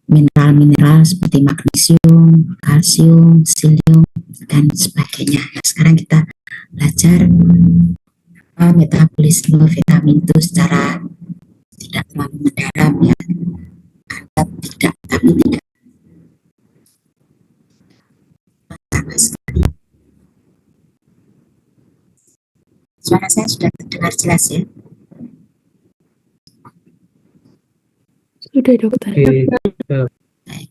mineral-mineral seperti magnesium, kalsium, silium, dan sebagainya. Nah, sekarang kita belajar metabolisme vitamin itu secara tidak terlalu mendalam ya. Tidak, tapi tidak sama sekali. Suara saya sudah terdengar jelas ya? Sudah dokter. Baik.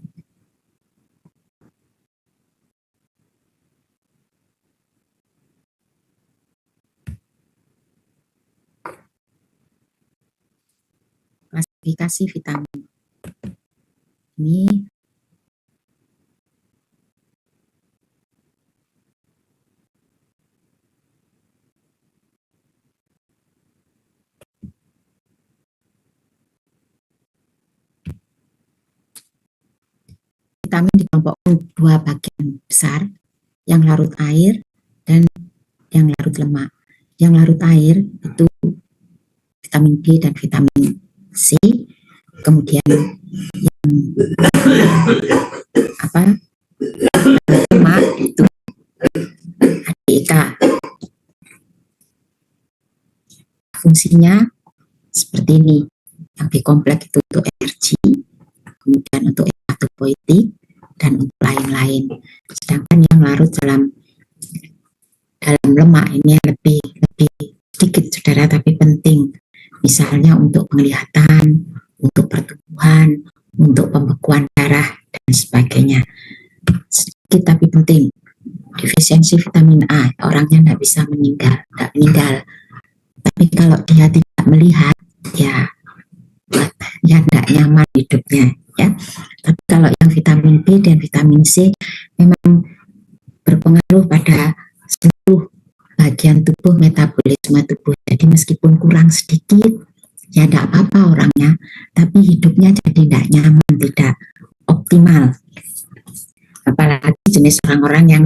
Klasifikasi vitamin ini vitamin dikelompokkan dua bagian besar, yang larut air dan yang larut lemak. Yang larut air itu vitamin B dan vitamin C, kemudian yang lemak itu HDK. Fungsinya seperti ini. Yang B kompleks itu untuk energi, kemudian untuk hematopoietik, dan untuk lain-lain. Sedangkan yang larut dalam lemak ini lebih sedikit saudara, tapi penting. Misalnya untuk penglihatan, untuk pertumbuhan, untuk pembekuan darah, dan sebagainya. Sedikit tapi penting. Defisiensi vitamin A, orangnya tidak bisa meninggal. Tapi kalau dia tidak melihat, ya tidak nyaman hidupnya ya. Tapi kalau yang vitamin B dan vitamin C memang berpengaruh pada seluruh bagian tubuh, metabolisme tubuh. Jadi meskipun kurang sedikit ya tidak apa-apa orangnya, tapi hidupnya jadi tidak nyaman, tidak optimal. Apalagi jenis orang-orang yang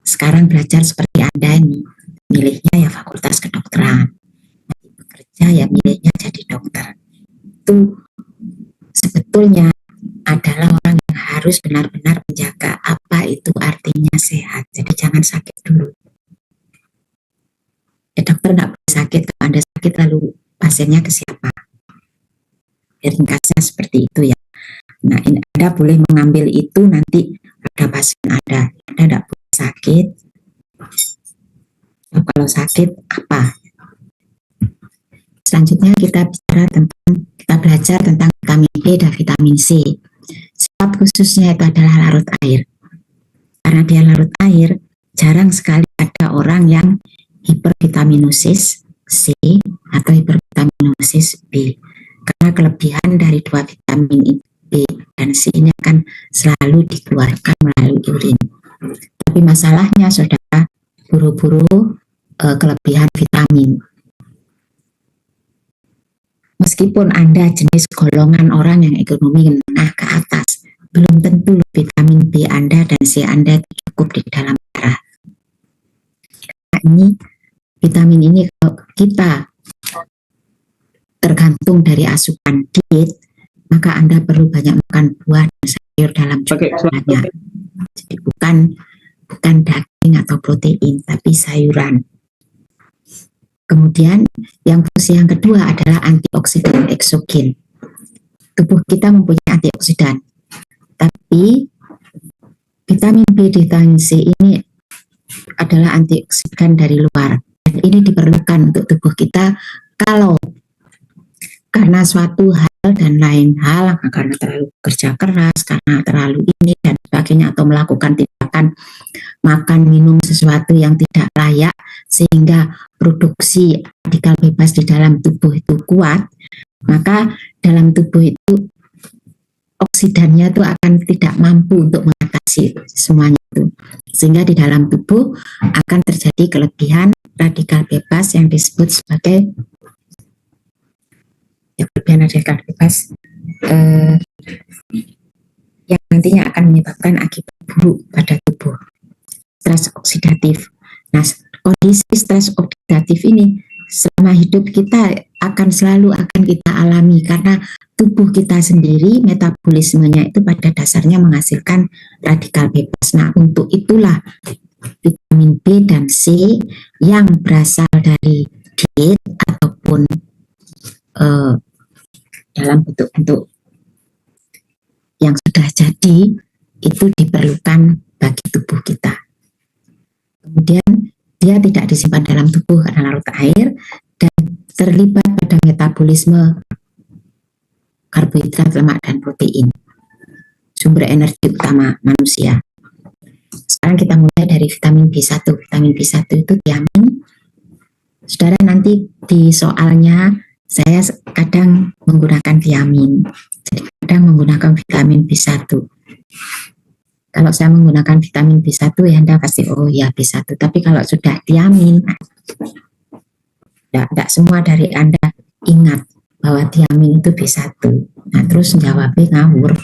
sekarang belajar seperti Anda ini, milihnya ya fakultas kedokteran, bekerja ya milihnya jadi dokter. Itu sebetulnya adalah orang yang harus benar-benar menjaga apa itu artinya sehat. Jadi jangan sakit dulu. Ya, dokter tidak boleh sakit. Kalau Anda sakit lalu pasiennya ke siapa? Ringkasnya seperti itu ya. Nah, Anda boleh mengambil itu nanti pada pasien Anda. Anda tidak boleh sakit. Nah, kalau sakit apa? Selanjutnya kita belajar tentang vitamin B dan vitamin C. Sebab khususnya itu adalah larut air. Karena dia larut air, jarang sekali ada orang yang hipervitaminosis C atau hipervitaminosis B. Karena kelebihan dari dua vitamin B dan C ini akan selalu dikeluarkan melalui urin. Tapi masalahnya saudara, buru-buru kelebihan vitamin. Meskipun Anda jenis golongan orang yang ekonomi menengah ke atas, belum tentu vitamin B Anda dan C Anda cukup di dalam darah. Nah, vitamin ini kalau kita tergantung dari asupan diet, maka Anda perlu banyak makan buah dan sayur dalam jumlah banyak. Jadi bukan daging atau protein, tapi sayuran. Kemudian yang fungsi yang kedua adalah antioksidan eksogen. Tubuh kita mempunyai antioksidan, tapi vitamin B dan vitamin C ini adalah antioksidan dari luar. Dan ini diperlukan untuk tubuh kita kalau karena suatu hal dan lain hal, karena terlalu kerja keras, karena terlalu ini dan sebagainya, atau melakukan tindakan makan minum sesuatu yang tidak layak sehingga produksi radikal bebas di dalam tubuh itu kuat, maka dalam tubuh itu oksidannya itu akan tidak mampu untuk mengatasi semuanya itu, sehingga di dalam tubuh akan terjadi kelebihan radikal bebas yang disebut sebagai kelebihan radikal bebas yang nantinya akan menyebabkan akibat buruk pada tubuh, stres oksidatif. Nah, kondisi stres oksidatif ini selama hidup kita selalu akan kita alami, karena tubuh kita sendiri metabolismenya itu pada dasarnya menghasilkan radikal bebas. Nah, untuk itulah vitamin B dan C yang berasal dari diet ataupun dalam bentuk-bentuk yang sudah jadi itu diperlukan bagi tubuh kita. Kemudian dia tidak disimpan dalam tubuh karena larut air dan terlibat pada metabolisme karbohidrat, lemak, dan protein, sumber energi utama manusia. Sekarang kita mulai dari vitamin B1. Vitamin B1 itu tiamin. Saudara, nanti di soalnya saya kadang menggunakan tiamin, jadi kadang menggunakan vitamin B1. Kalau saya menggunakan vitamin B1 ya Anda pasti oh ya B1, tapi kalau sudah tiamin, tidak semua dari Anda ingat bahwa tiamin itu B1. Nah, terus jawabnya ngawur.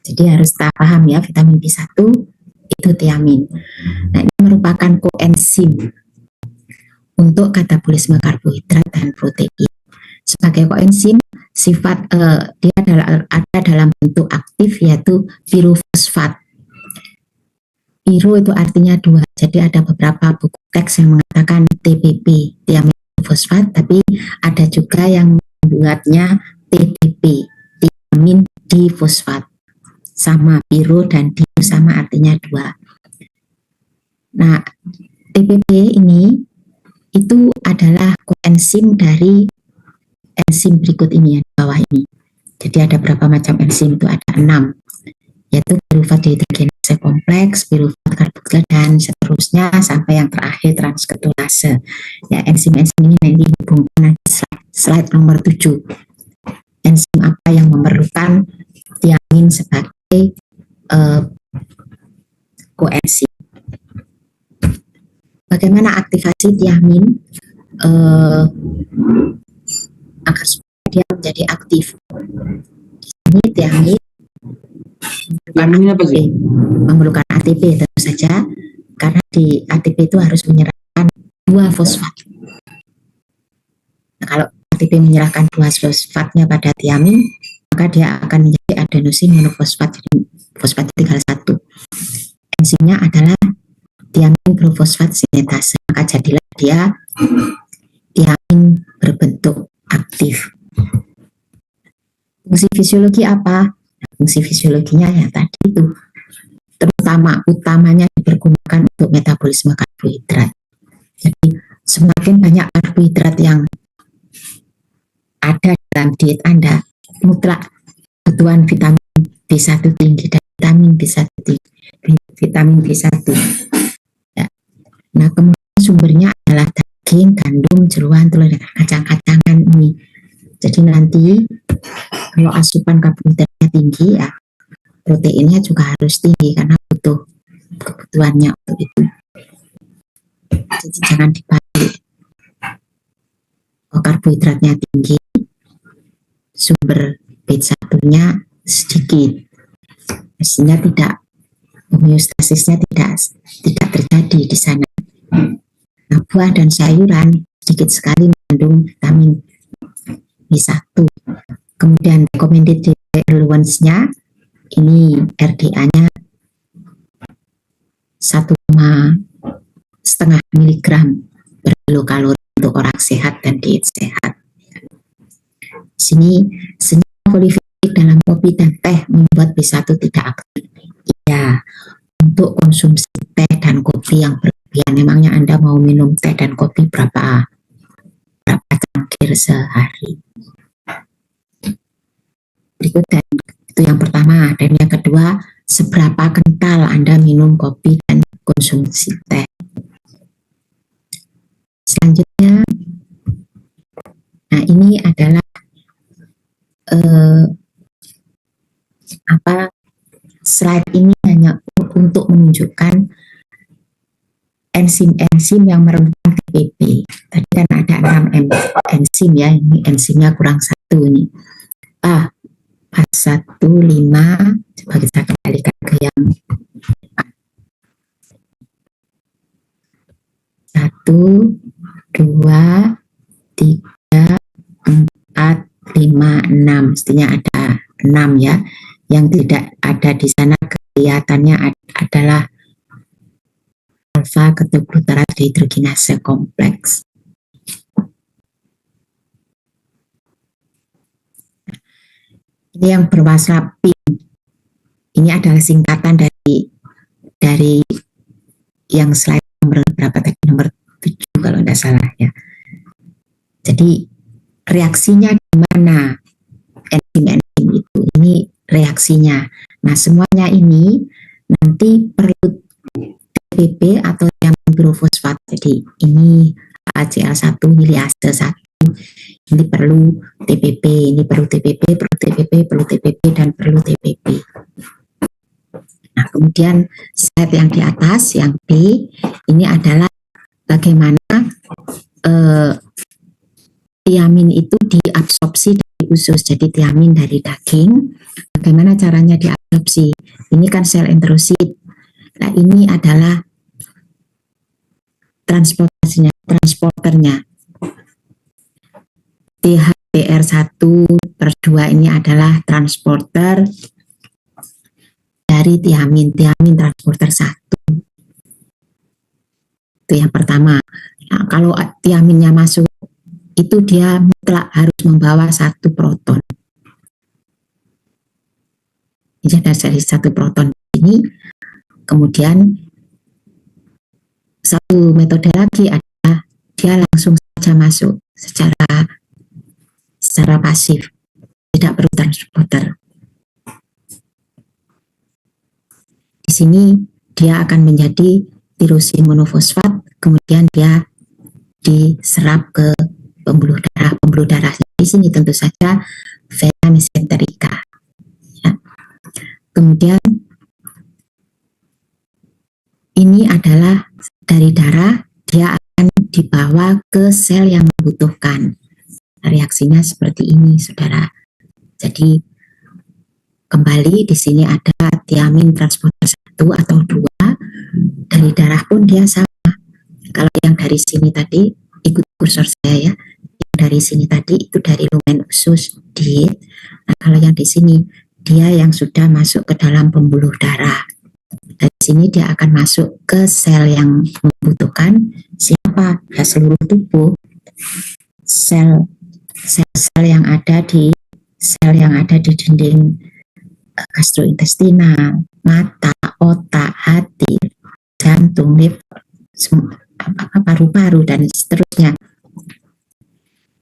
Jadi harus paham ya, vitamin B1 itu tiamin. Nah, ini merupakan koenzim untuk katabolisme karbohidrat dan protein. Sebagai koenzim, sifat dia ada dalam bentuk aktif yaitu pirofosfat. Piro itu artinya 2, jadi ada beberapa buku teks yang mengatakan TPP, tiamin fosfat, tapi ada juga yang membuatnya TDP, tiamin difosfat. Sama piro dan di sama artinya 2. Nah, TPP ini itu adalah koenzim dari enzim berikut ini ya, di bawah ini. Jadi ada berapa macam enzim? Itu ada 6, yaitu pirufat dehidrogenase kompleks, pirufat karboksil, dan seterusnya sampai yang terakhir transketulase. Ya, enzim-enzim ini nanti dihubungkan di slide nomor 7. Enzim apa yang memerlukan tiamin sebagai koenzim? Bagaimana aktivasi tiamin agar dia menjadi aktif? Di sini tiamin memerlukan ATP tentu saja, karena di ATP itu harus menyerahkan 2 fosfat. Nah, kalau ATP menyerahkan 2 fosfatnya pada tiamin, maka dia akan menjadi adenosin monofosfat, jadi fosfat tinggal 1. Enzimnya adalah tiamin profosfat sinetase, maka jadilah dia tiamin berbentuk aktif. Fungsi fisiologi apa? Fungsi fisiologinya ya tadi itu, utamanya dipergunakan untuk metabolisme karbohidrat. Jadi semakin banyak karbohidrat yang ada dalam diet Anda, mutlak kebutuhan vitamin B1 tinggi dan vitamin B1 tinggi, vitamin B1. Ya. Nah, kemudian sumbernya adalah daging, gandum, jeruan, telur, dan kacang-kacangan ini. Jadi nanti kalau asupan karbohidratnya tinggi, ya proteinnya juga harus tinggi karena butuh kebutuhannya untuk itu. Jadi jangan dibalik. Kalau karbohidratnya tinggi, sumber B1-nya sedikit, mestinya tidak, homeostasisnya tidak terjadi di sana. Nah, buah dan sayuran sedikit sekali mengandung vitamin B1. Kemudian recommended daily allowance-nya ini RDA-nya 1,5 miligram per kilokalori untuk orang sehat dan diet sehat. Sini senyawa polifenolik dalam kopi dan teh membuat B1 tidak aktif. Ya, untuk konsumsi teh dan kopi yang berlebihan, memangnya Anda mau minum teh dan kopi berapa cangkir sehari? Berikut, dan itu yang pertama. Dan yang kedua, seberapa kental Anda minum kopi dan konsumsi teh. Selanjutnya, nah ini adalah slide ini hanya untuk menunjukkan enzim-enzim yang merupakan TPP. Tadi kan ada 6 enzim ya, ini enzimnya kurang 1 ini. Pas 1, 5, coba kita kembalikan ke yang 1, 2, 3, 4, 5, 6. Mestinya ada 6 ya. Yang tidak ada di sana kelihatannya adalah alfa ketoglutarat dehidrogenase kompleks. Ini yang berwarna pink. Ini adalah singkatan dari yang slide nomor berapa tadi, nomor 7 kalau tidak salah ya. Jadi reaksinya di mana enzim-enzim itu, ini reaksinya. Nah semuanya ini nanti perlu TPP atau tiamin pirofosfat. Jadi ini HCl1, liliase 1. Ini perlu TPP, ini perlu TPP, perlu TPP, perlu TPP, dan perlu TPP. Nah, kemudian slide yang di atas, yang B, ini adalah bagaimana tiamin itu diabsorpsi dari usus. Jadi tiamin dari daging, bagaimana caranya diabsorpsi? Ini kan sel enterosit. Nah, ini adalah transporternya. THPR1/2 ini adalah transporter dari tiamin transporter 1. Itu yang pertama. Nah, kalau tiaminnya masuk, itu dia mutlak harus membawa 1 proton. Ini ada dari 1 proton ini. Kemudian satu metode lagi adalah dia langsung saja masuk secara pasif, tidak perlu transporter. Di sini dia akan menjadi tirosin monofosfat, kemudian dia diserap ke pembuluh darah. Pembuluh darah di sini tentu saja vena mesenterica. Ya. Kemudian ini adalah dari darah, dia akan dibawa ke sel yang membutuhkan. Reaksinya seperti ini, saudara. Jadi kembali di sini ada tiamin transporter 1 atau 2. Dari darah pun dia sama. Kalau yang dari sini tadi, ikut kursor saya ya, yang dari sini tadi itu dari lumen usus diet. Nah, kalau yang di sini dia yang sudah masuk ke dalam pembuluh darah. Dari sini dia akan masuk ke sel yang membutuhkan. Siapa? Ya, seluruh tubuh. Sel-sel yang ada di dinding gastrointestinal, mata, otak, hati, jantung, liver, paru-paru, dan seterusnya.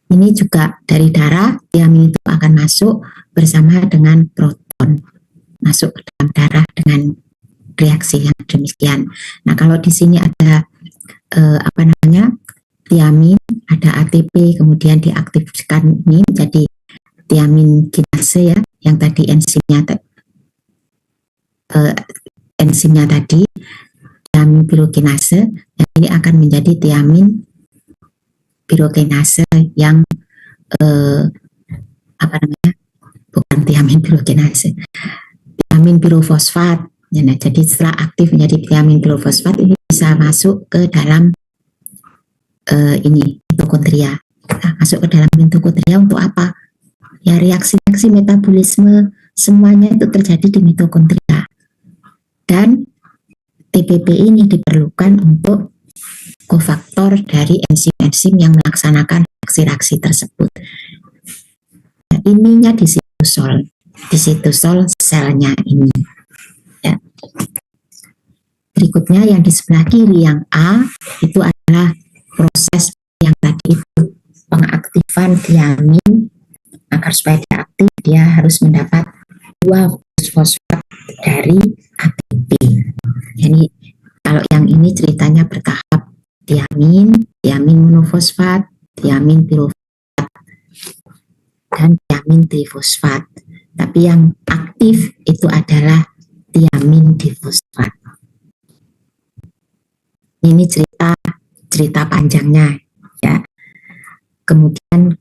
Ini juga dari darah, tiamin itu akan masuk bersama dengan proton, masuk ke dalam darah dengan reaksi yang demikian. Nah, kalau di sini ada tiamin, ada ATP, kemudian diaktifkan ini menjadi tiamin kinase ya, yang tadi enzimnya tadi tiamin pirokinase, yang ini akan menjadi tiamin pirokinase yang bukan tiamin pirokinase, tiamin pirofosfat. Ya, nah, jadi setelah aktif menjadi tiamin pirofosfat, ini bisa masuk ke dalam mitokondria. Nah, masuk ke dalam mitokondria untuk apa? Ya, reaksi-reaksi metabolisme semuanya itu terjadi di mitokondria. Dan TPP ini diperlukan untuk kofaktor dari enzim-enzim yang melaksanakan reaksi-reaksi tersebut. Nah, ininya di sitosol selnya ini. Ya. Berikutnya yang di sebelah kiri, yang A, itu adalah proses yang tadi itu, pengaktifan tiamin. Agar supaya dia aktif, dia harus mendapat 2 fosfat dari ATP. Jadi kalau yang ini ceritanya bertahap, tiamin monofosfat, tiamin pirofosfat, dan tiamin trifosfat. Tapi yang aktif itu adalah tiamin difosfat. Ini cerita panjangnya ya. Kemudian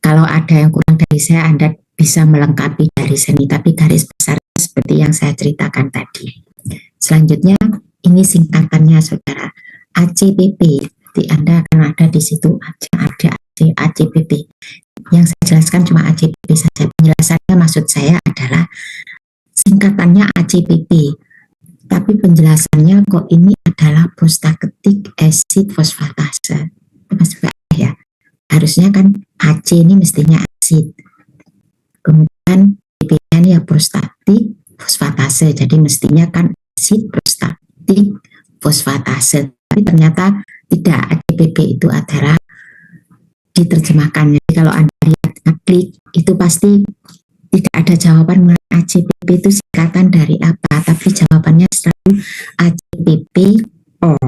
kalau ada yang kurang dari saya, Anda bisa melengkapi dari sini, tapi garis besar seperti yang saya ceritakan tadi. Selanjutnya ini singkatannya, saudara. ACPP. Di Anda akan ada di situ ada ACPP. Yang saya jelaskan cuma ACPP saja. Penjelasannya maksud saya adalah singkatannya ACPP. Tapi penjelasannya kok ini adalah prostaketik acid fosfatase. Masuk ya. Harusnya kan AC ini mestinya acid. Kemudian PP-nya ini ya prostatik fosfatase. Jadi mestinya kan acid prostatik fosfatase. Tapi ternyata tidak, ACPP itu adalah diterjemahkan. Jadi kalau Anda lihat ngeklik itu pasti tidak ada jawaban mengenai ACPP itu singkatan dari apa, tapi jawabannya selalu ACPP or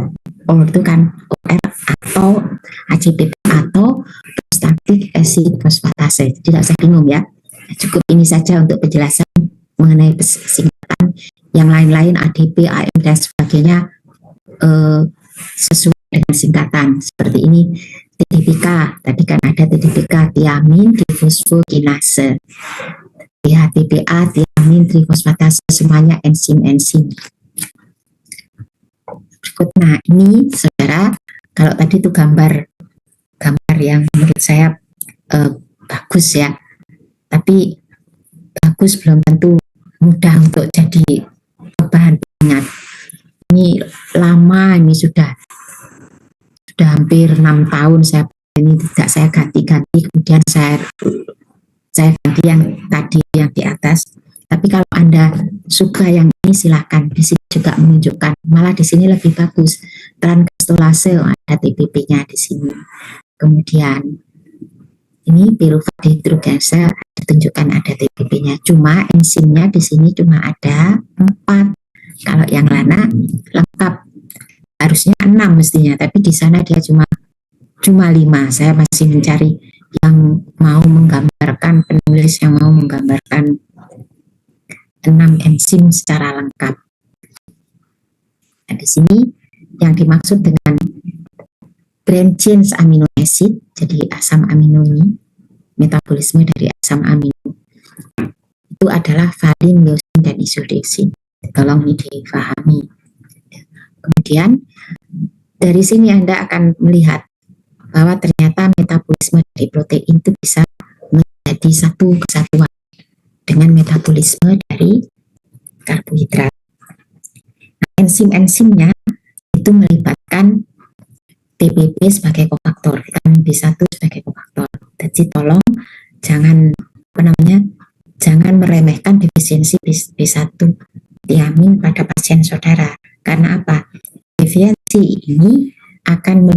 itu kan OR atau ACPP atau prostatic acid phosphatase. Tidak usah bingung ya. Cukup ini saja untuk penjelasan mengenai singkatan. Yang lain-lain ADP, AM dan sebagainya sesuai dengan singkatan seperti ini. TDPK, tadi kan ada TDPK, tiamin difosfokinase. THTPA, tiamin trifosfatase, semuanya enzim-enzim. Nah ini saudara, kalau tadi itu gambar yang menurut saya bagus ya, tapi bagus belum tentu mudah untuk jadi bahan pengingat. Ini lama, ini sudah hampir 6 tahun ini tidak saya ganti-ganti, kemudian saya ganti yang tadi yang di atas. Tapi kalau Anda suka yang ini silahkan, di sini juga menunjukkan, malah di sini lebih bagus. Transkriptase ada TPP-nya di sini. Kemudian ini piruvat dehidrogenase ditunjukkan ada TPP-nya. Cuma enzimnya di sini cuma ada 4. Kalau yang lana lengkap. Harusnya 6 mestinya, tapi di sana dia cuma 5. Saya masih mencari yang mau menggambarkan, penulis yang mau menggambarkan 6 enzim secara lengkap. Nah, di sini yang dimaksud dengan branch amino acid, jadi asam amino ini, metabolisme dari asam amino, itu adalah valin, leusin, dan isodeoksin. Tolong ini difahami. Kemudian dari sini Anda akan melihat bahwa ternyata metabolisme dari protein itu bisa menjadi satu kesatuan dengan metabolisme dari karbohidrat. Nah, enzim-enzimnya itu melibatkan TPP sebagai kofaktor, vitamin B1 sebagai kofaktor. Jadi tolong jangan meremehkan defisiensi B1 tiamin pada pasien saudara. Karena apa? Defisiensi ini akan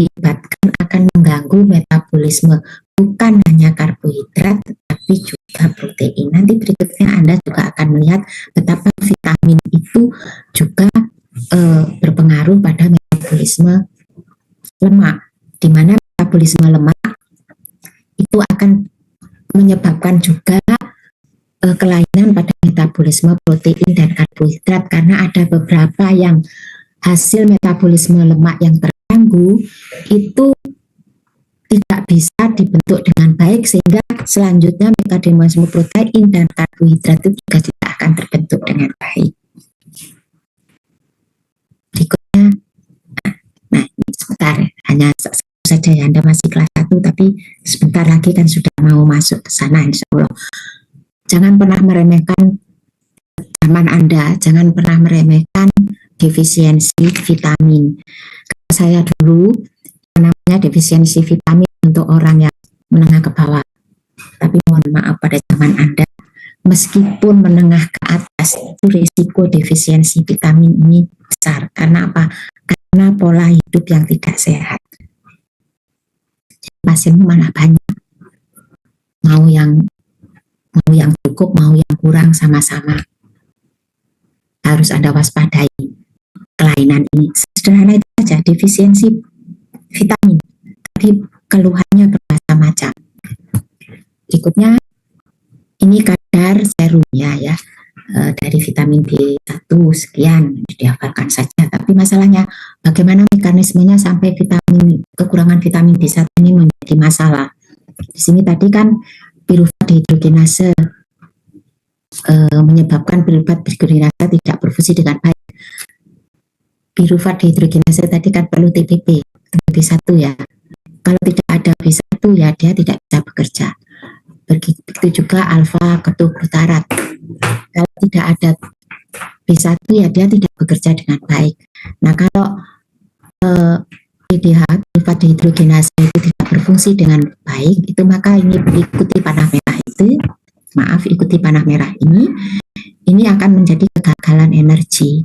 mengganggu metabolisme bukan hanya karbohidrat tetapi juga protein. Nanti berikutnya Anda juga akan melihat betapa vitamin itu juga berpengaruh pada metabolisme lemak, di mana metabolisme lemak itu akan menyebabkan juga kelainan pada metabolisme protein dan karbohidrat, karena ada beberapa yang hasil metabolisme lemak yang terganggu itu tidak bisa dibentuk dengan baik, sehingga selanjutnya metabolisme protein dan karbohidrat itu juga tidak akan terbentuk dengan baik. Berikutnya, nah ini sebentar, hanya saja ya, Anda masih kelas 1 tapi sebentar lagi kan sudah mau masuk ke sana insya Allah. Jangan pernah meremehkan zaman Anda, jangan pernah meremehkan defisiensi vitamin. Karena saya dulu namanya defisiensi vitamin untuk orang yang menengah ke bawah. Tapi mohon maaf pada zaman Anda, meskipun menengah ke atas, itu risiko defisiensi vitamin ini besar. Karena apa? Karena pola hidup yang tidak sehat. Pasien malah banyak. Mau yang cukup, mau yang kurang, sama-sama. Harus Anda waspadai kelainan ini. Sederhana itu saja, defisiensi vitamin. Tapi keluhannya bermacam-macam. Berikutnya, ini kadar serumnya ya, dari vitamin B1 sekian, dihafalkan saja. Tapi masalahnya bagaimana mekanismenya sampai kekurangan vitamin B1 ini menjadi masalah. Di sini tadi kan piruvat dehidrogenase menyebabkan piruvat dehidrogenase tidak berfungsi dengan baik. Pirufat dehidrogenase tadi kan perlu TBP, B1 ya. Kalau tidak ada B1 ya dia tidak bisa bekerja. Begitu juga alfa ketoglutarat. Kalau tidak ada B1 ya dia tidak bekerja dengan baik. Nah kalau PDH, pirufat dehidrogenase itu tidak berfungsi dengan baik, itu maka ini ikuti panah merah itu, ikuti panah merah ini akan menjadi kegagalan energi.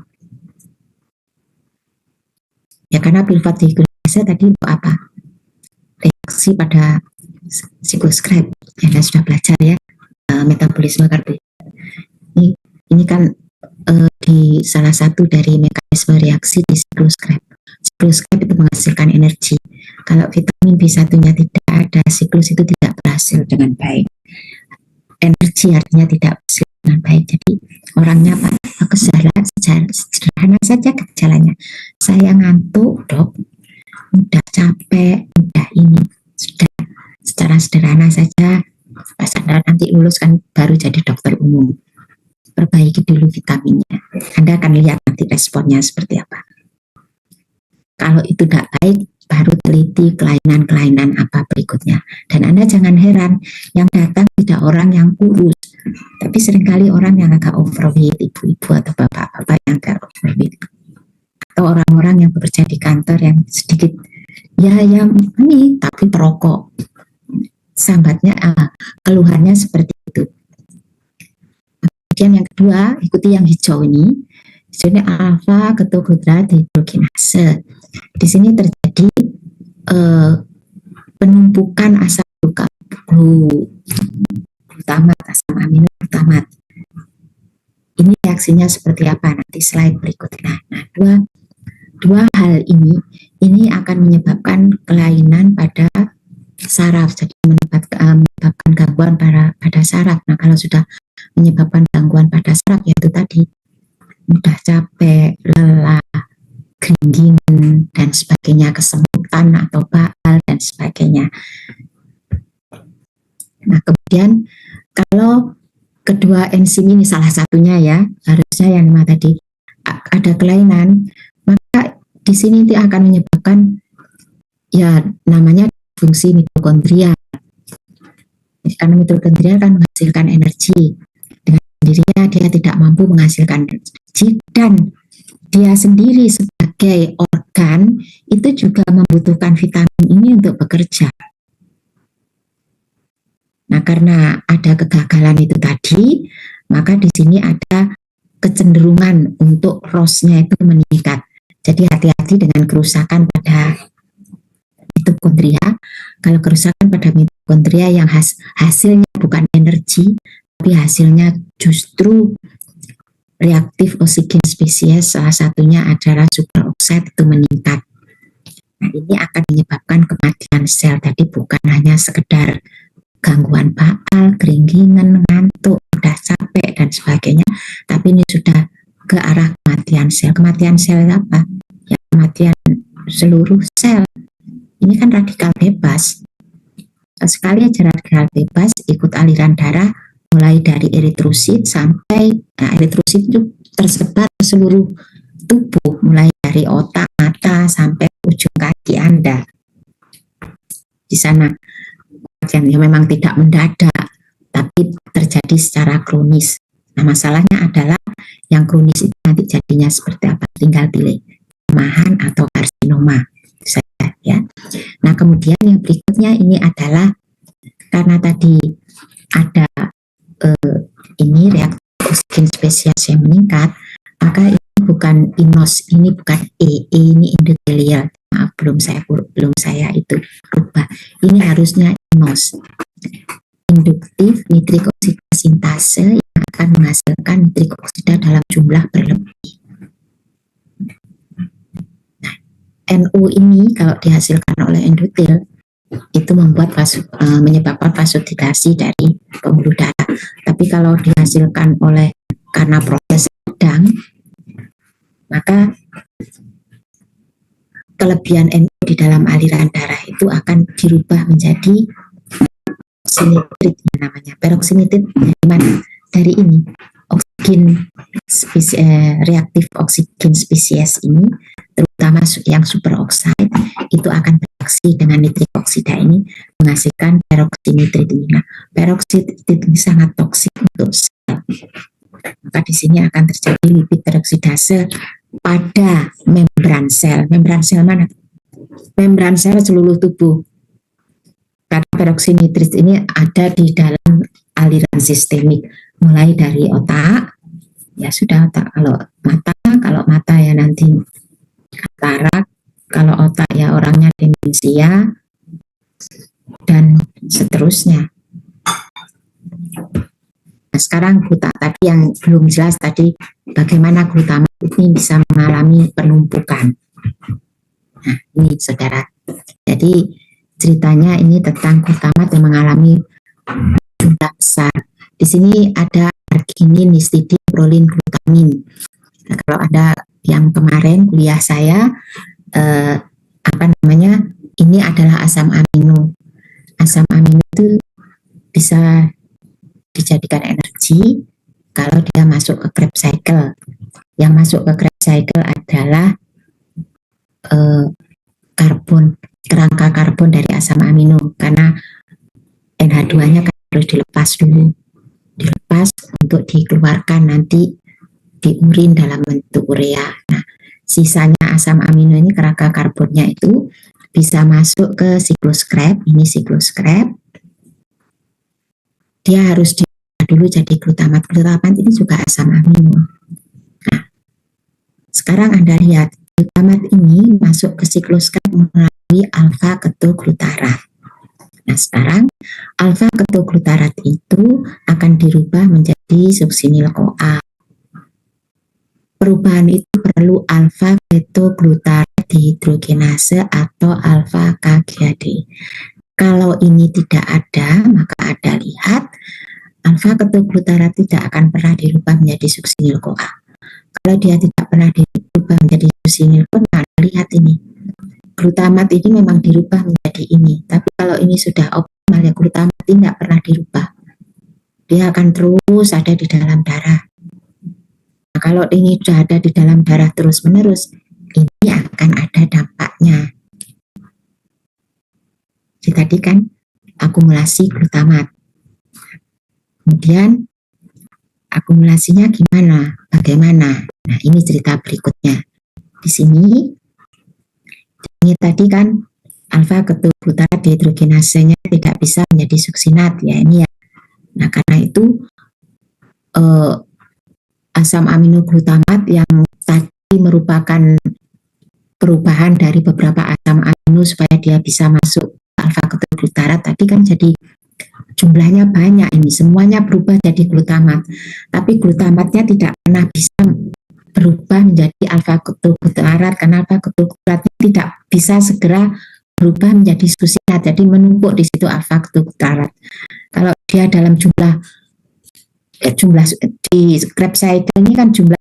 Ya karena pirufat dehidrogenase tadi untuk apa? Reaksi pada siklus Krebs yang Anda sudah belajar ya, metabolisme karbohidrat. Ini kan di salah satu dari mekanisme reaksi di siklus Krebs. Siklus Krebs itu menghasilkan energi. Kalau vitamin B1-nya tidak ada, siklus itu tidak berhasil dengan baik. Energi artinya tidak berhasil dengan baik. Jadi orangnya sederhana saja gejalanya. Saya ngantuk, dok, mudah capek, mudah ini. Sudah secara sederhana saja, pas Anda nanti lulus kan baru jadi dokter umum. Perbaiki dulu vitaminnya. Anda akan lihat nanti responnya seperti apa. Kalau itu tidak baik, baru teliti kelainan-kelainan apa berikutnya. Dan Anda jangan heran, yang datang tidak orang yang kurus, tapi seringkali orang yang agak overweight, ibu-ibu atau bapak-bapak yang agak overweight. Atau orang-orang yang bekerja di kantor yang sedikit, ya yang ini, tapi perokok. Sambatnya, keluhannya seperti itu. Kemudian yang kedua, ikuti yang hijau ini. Hijau ini alfa ketoglutarat dehidrogenase. Di sini terjadi penumpukan asam glutamat, asam amino glutamat. Ini reaksinya seperti apa nanti slide berikutnya. Nah, dua hal ini akan menyebabkan kelainan pada saraf, jadi menyebabkan gangguan pada saraf. Nah, kalau sudah menyebabkan gangguan pada saraf, yaitu tadi mudah capek, lelah, keringgingan dan sebagainya, kesemutan atau baal dan sebagainya. Nah, kemudian kalau kedua enzim ini salah satunya ya, harusnya yang tadi ada kelainan, maka di sini itu akan menyebabkan ya namanya fungsi mitokondria. Karena mitokondria kan menghasilkan energi. Dengan sendirinya dia tidak mampu menghasilkan energi, dan dia sendiri sebagai organ itu juga membutuhkan vitamin ini untuk bekerja. Nah, karena ada kegagalan itu tadi, maka di sini ada kecenderungan untuk ROS-nya itu meningkat. Jadi hati-hati dengan kerusakan pada mitokondria. Kalau kerusakan pada mitokondria yang hasilnya bukan energi, tapi hasilnya justru reaktif oksigen spesies, salah satunya adalah superoksida itu meningkat. Nah, ini akan menyebabkan kematian sel. Tadi bukan hanya sekedar gangguan baal, keringgingan, ngantuk, mudah capek dan sebagainya, tapi ini sudah ke arah kematian sel. Kematian sel apa? Ya, kematian seluruh sel. Ini kan radikal bebas. Sekali aja radikal bebas, ikut aliran darah mulai dari eritrosit sampai eritrosit itu tersebar ke seluruh tubuh, mulai dari otak, mata sampai ujung kaki Anda. Di sana yang memang tidak mendadak, tapi terjadi secara kronis. Nah, masalahnya adalah yang kronis itu nanti jadinya seperti apa? Tinggal pilih, kelemahan atau karsinoma saja ya. Nah, kemudian yang berikutnya ini adalah karena tadi ada ini reaksi oksigen spesies yang meningkat, maka ini bukan inos, ini bukan ini endotelial. Maaf, belum saya itu rubah. Ini harusnya inos, induktif nitrik oksida sintase yang akan menghasilkan nitrik oksida dalam jumlah berlebih. Nah, NO ini kalau dihasilkan oleh endotel itu menyebabkan vasodilatasi dari pembuluh darah. Tapi kalau dihasilkan oleh karena proses sedang, maka kelebihan NO di dalam aliran darah itu akan dirubah menjadi oxynitrit namanya. Peroxinitrit dari mana? Dari ini oksigen reaktif oksigen spesies ini terutama yang superoxide, itu akan bereaksi dengan nitrik oksida ini menghasilkan peroksinitrit ini. Nah, peroksinitrit ini sangat toksik untuk sel. Maka di sini akan terjadi lipid peroksidase pada membran sel. Membran sel mana? Membran sel seluruh tubuh. Karena peroksinitrit ini ada di dalam aliran sistemik, mulai dari otak, ya sudah otak, kalau mata ya nanti katarak, kalau otak ya orangnya demensia, dan seterusnya. Nah, sekarang tadi yang belum jelas tadi, bagaimana glutamat ini bisa mengalami penumpukan. Nah, ini saudara. Jadi ceritanya ini tentang glutamat yang mengalami jumlah besar. Di sini ada arginin, histidin, prolin, glutamin. Nah, kalau ada yang kemarin kuliah saya, ini adalah asam amino. Asam amino itu bisa dijadikan energi kalau dia masuk ke Krebs cycle. Yang masuk ke Krebs cycle adalah kerangka karbon dari asam amino, karena NH2-nya kan harus dilepas dulu, dilepas untuk dikeluarkan nanti di urin dalam bentuk urea. Nah, sisanya asam amino ini, kerangka karbonnya itu bisa masuk ke siklus Krebs. Ini siklus Krebs, dia harus dulu jadi glutamat. Glutamat ini juga asam amino. Nah, sekarang Anda lihat glutamat ini masuk ke siklus Krebs melalui alfa ketoglutarat. Nah, sekarang alfa ketoglutarat itu akan dirubah menjadi suksinil-CoA. Perubahan itu perlu alfa ketoglutarat dihidrogenase atau alfa KGAD. Kalau ini tidak ada, maka Anda lihat alfa ketoglutarat tidak akan pernah dirubah menjadi suksinil-CoA. Kalau dia tidak pernah dirubah menjadi suksinil-CoA, lihat ini. Glutamat ini memang dirubah menjadi ini, tapi kalau ini sudah optimal, ya glutamat ini tidak pernah dirubah. Dia akan terus ada di dalam darah. Nah, kalau ini sudah ada di dalam darah terus-menerus, ini akan ada dampaknya. Jadi tadi kan akumulasi glutamat. Kemudian akumulasinya gimana? Bagaimana? Nah, ini cerita berikutnya. Di sini ini tadi kan alfa ketoglutarat dihidrogenasenya tidak bisa menjadi suksinat, ya ini ya. Nah, karena itu asam amino glutamat yang tadi merupakan perubahan dari beberapa asam amino supaya dia bisa masuk alfa ketoglutarat tadi kan, jadi jumlahnya banyak, ini semuanya berubah jadi glutamat, tapi glutamatnya tidak pernah bisa berubah menjadi alfa ketoglutarat karena alfa ketoglutarat tidak bisa segera berubah menjadi suksinat, jadi menumpuk di situ alfa ketoglutarat. Kalau dia dalam jumlah di Krebs cycle ini kan jumlah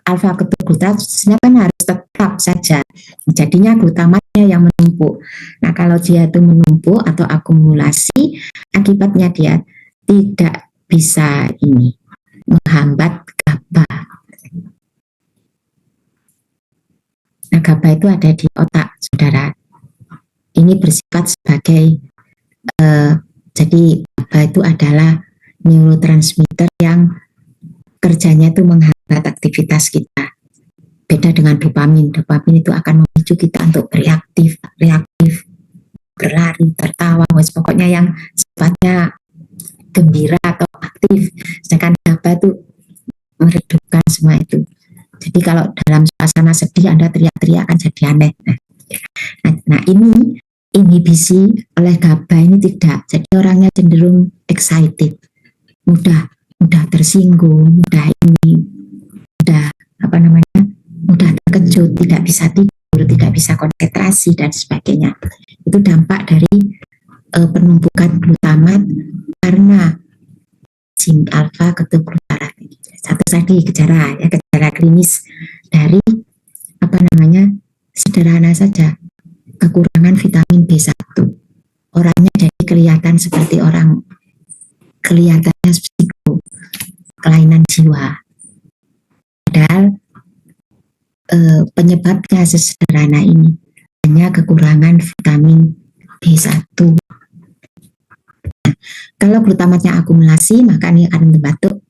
alfa ketoglutarat kan harus tetap saja, jadinya glutamatnya yang menumpuk. Nah, kalau dia itu menumpuk atau akumulasi, akibatnya dia tidak bisa ini menghambat GABA. Nah, GABA itu ada di otak, saudara. Ini bersifat sebagai jadi GABA itu adalah neurotransmitter yang kerjanya itu menghambat aktivitas kita. Beda dengan dopamin. Dopamin itu akan memicu kita untuk reaktif, berlari, tertawa, pokoknya yang sifatnya gembira atau aktif. Sedangkan GABA itu meredupkan semua itu. Jadi kalau dalam suasana sedih Anda teriak-teriak akan jadi aneh. Nah, ini inhibisi oleh GABA ini tidak. Jadi orangnya cenderung excited, mudah tersinggung, mudah terkejut, tidak bisa tidur, tidak bisa konsentrasi dan sebagainya. Itu dampak dari penumpukan glutamat karena alfa ketoglutarat. Satu tadi gejala klinis dari sederhana saja, kekurangan vitamin B1. Orangnya jadi kelihatan seperti orang kelihatannya kelainan jiwa. Padahal penyebabnya sesederhana ini, hanya kekurangan vitamin B1. Kalau glutamatnya akumulasi, maka ini akan membentuk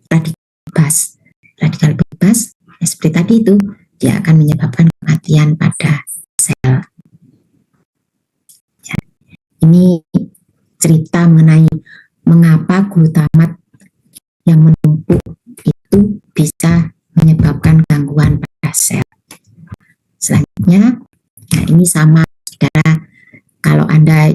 radikal bebas. Radikal bebas, ya seperti tadi itu, dia akan menyebabkan kematian pada sel. Ya. Ini cerita mengenai mengapa glutamat yang menumpuk itu bisa menyebabkan gangguan pada sel. Selanjutnya, nah ini sama, saudara, kalau Anda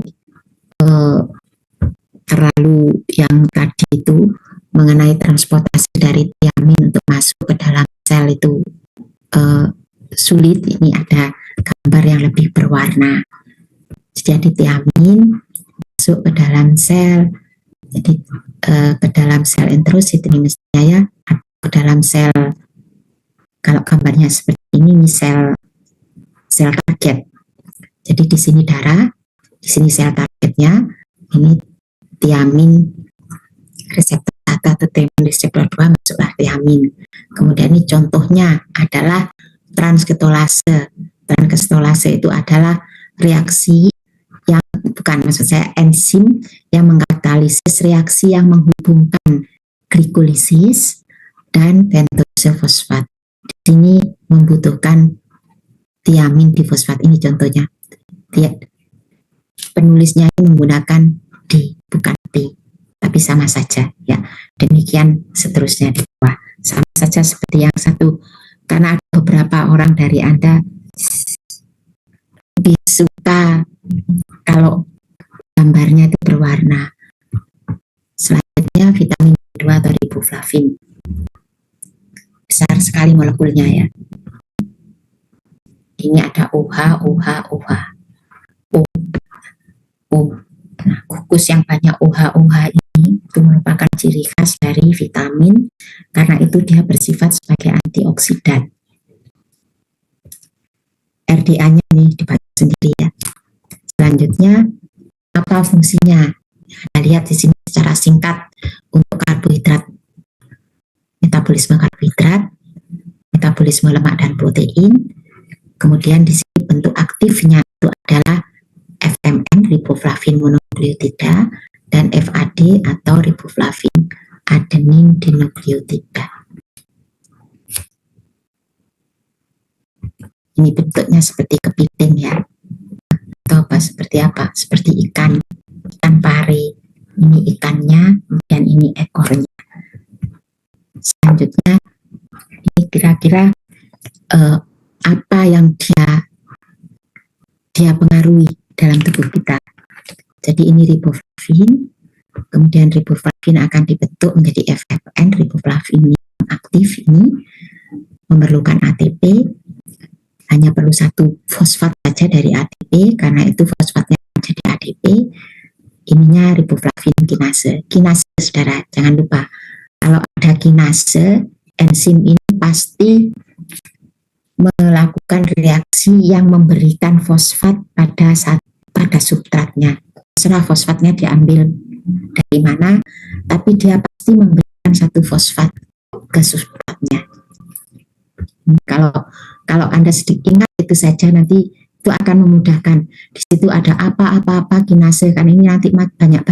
terlalu yang tadi itu mengenai transportasi dari tiamin untuk masuk ke dalam sel itu sulit, ini ada gambar yang lebih berwarna. Jadi tiamin masuk ke dalam sel, jadi ke dalam sel enterosit ini mestinya ya, ke dalam sel, kalau gambarnya seperti ini sel target. Jadi di sini darah, di sini sel targetnya, ini tiamin reseptor 1 atau tiamin reseptor 2 masuklah tiamin. Kemudian ini contohnya adalah transketolase. Transketolase itu adalah reaksi yang bukan, maksud saya enzim yang mengkatalisis reaksi yang menghubungkan glikolisis dan pentose fosfat. Di sini membutuhkan tiamin difosfat, ini contohnya. Penulisnya ini menggunakan D bukan P, tapi sama saja ya. Demikian seterusnya di bawah, sama saja seperti yang satu. Karena ada beberapa orang dari Anda lebih suka kalau gambarnya itu berwarna. Selanjutnya vitamin B2 atau riboflavin. Besar sekali molekulnya ya. Ini ada OH, OH, OH. Nah, gugus yang banyak OH ini itu merupakan ciri khas dari vitamin, karena itu dia bersifat sebagai antioksidan. RDA-nya ini dibaca sendiri ya. Selanjutnya, apa fungsinya? Anda lihat di sini secara singkat untuk karbohidrat, metabolisme karbohidrat, metabolisme lemak dan protein. Kemudian di sini bentuk aktifnya itu adalah FMN, riboflavin mononukleotida, dan FAD atau riboflavin adenin dinukleotida. Ini bentuknya seperti kepiting ya, atau apa, seperti apa? Seperti ikan pari. Ini ikannya, dan ini ekornya. Selanjutnya, ini kira-kira apa yang dia pengaruhi dalam tubuh kita. Jadi ini riboflavin, kemudian riboflavin akan dibentuk menjadi FFN, riboflavin yang aktif ini memerlukan ATP, hanya perlu satu fosfat saja dari ATP, karena itu fosfatnya menjadi ADP. Ininya riboflavin kinase. Kinase, saudara, jangan lupa, kalau ada kinase, enzim ini pasti melakukan reaksi yang memberikan fosfat pada substratnya. Terserah fosfatnya diambil dari mana, tapi dia pasti memberikan satu fosfat ke substratnya. Kalau Anda sedikit ingat itu saja, nanti itu akan memudahkan. Di situ ada apa-apa kinase, kan ini nanti banyak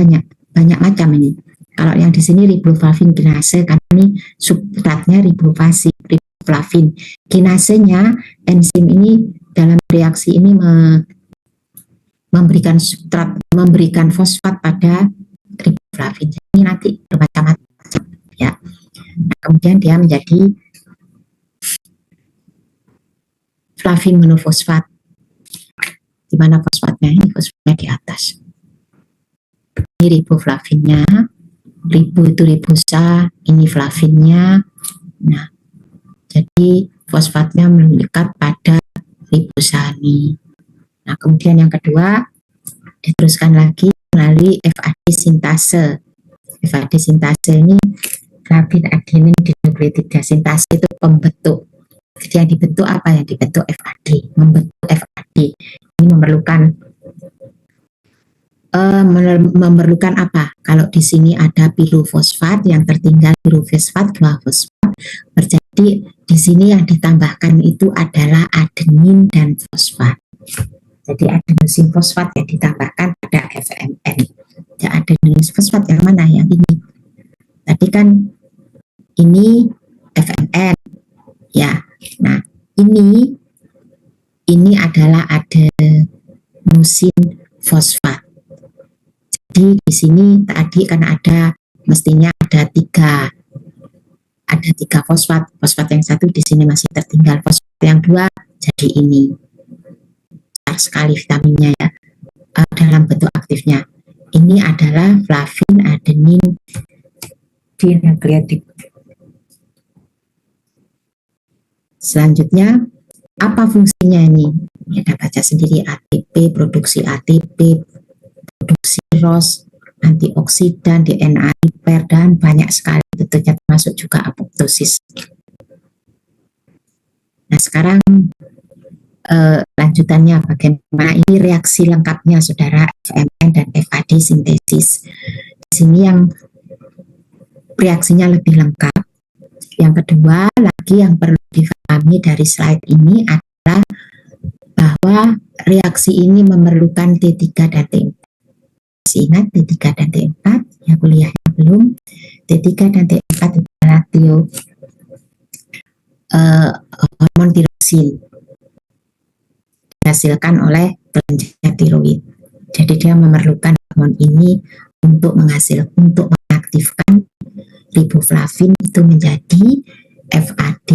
macam ini. Kalau yang di sini riboflavin kinase, kan ini substratnya riboflavin. Kinasenya, enzim ini dalam reaksi ini memberikan fosfat pada riboflavin. Ini nanti bermacam-macam ya. Nah, kemudian dia menjadi flavin monofosfat. Di mana fosfatnya? Ini fosfatnya di atas. Ini riboflavinnya, ribo itu ribosa, ini flavinnya. Nah, jadi fosfatnya mendekat pada ribosani. Nah, kemudian yang kedua diteruskan lagi melalui FAD sintase. FAD sintase ini flavin adenin dinukleotida. Sintase itu pembentuk. Jadi yang dibentuk apa? Yang dibentuk FAD, membentuk FAD. Ini memerlukan apa? Kalau di sini ada pirofosfat, yang tertinggal pirofosfat, 2 fosfat, Jadi di sini yang ditambahkan itu adalah adenin dan fosfat. Jadi adenosin fosfat yang ditambahkan pada FMN. Ya, adenosin fosfat yang mana? Yang ini. Tadi kan ini FMN. Ya. Nah, ini adalah adenosin fosfat. Jadi di sini tadi kan mestinya ada tiga fosfat. Fosfat yang satu di sini masih tertinggal. Fosfat yang dua jadi ini. Besar sekali vitaminnya ya, dalam bentuk aktifnya. Ini adalah flavin adenin dinukleotida. Selanjutnya, apa fungsinya ini? Kita baca sendiri. ATP, produksi ROS, antioksidan, DNA repair, dan banyak sekali, tentunya termasuk juga apoptosis. Nah, sekarang lanjutannya bagaimana ini reaksi lengkapnya saudara FMN dan FAD sintesis. Di sini yang reaksinya lebih lengkap. Yang kedua lagi yang perlu difahami dari slide ini adalah bahwa reaksi ini memerlukan T3 dan T4. Ingat T3 dan T4 yang kuliahnya belum. T3 dan T4 adalah hormon tiroksin dihasilkan oleh kelenjar tiroid. Jadi dia memerlukan hormon ini untuk mengaktifkan riboflavin itu menjadi FAD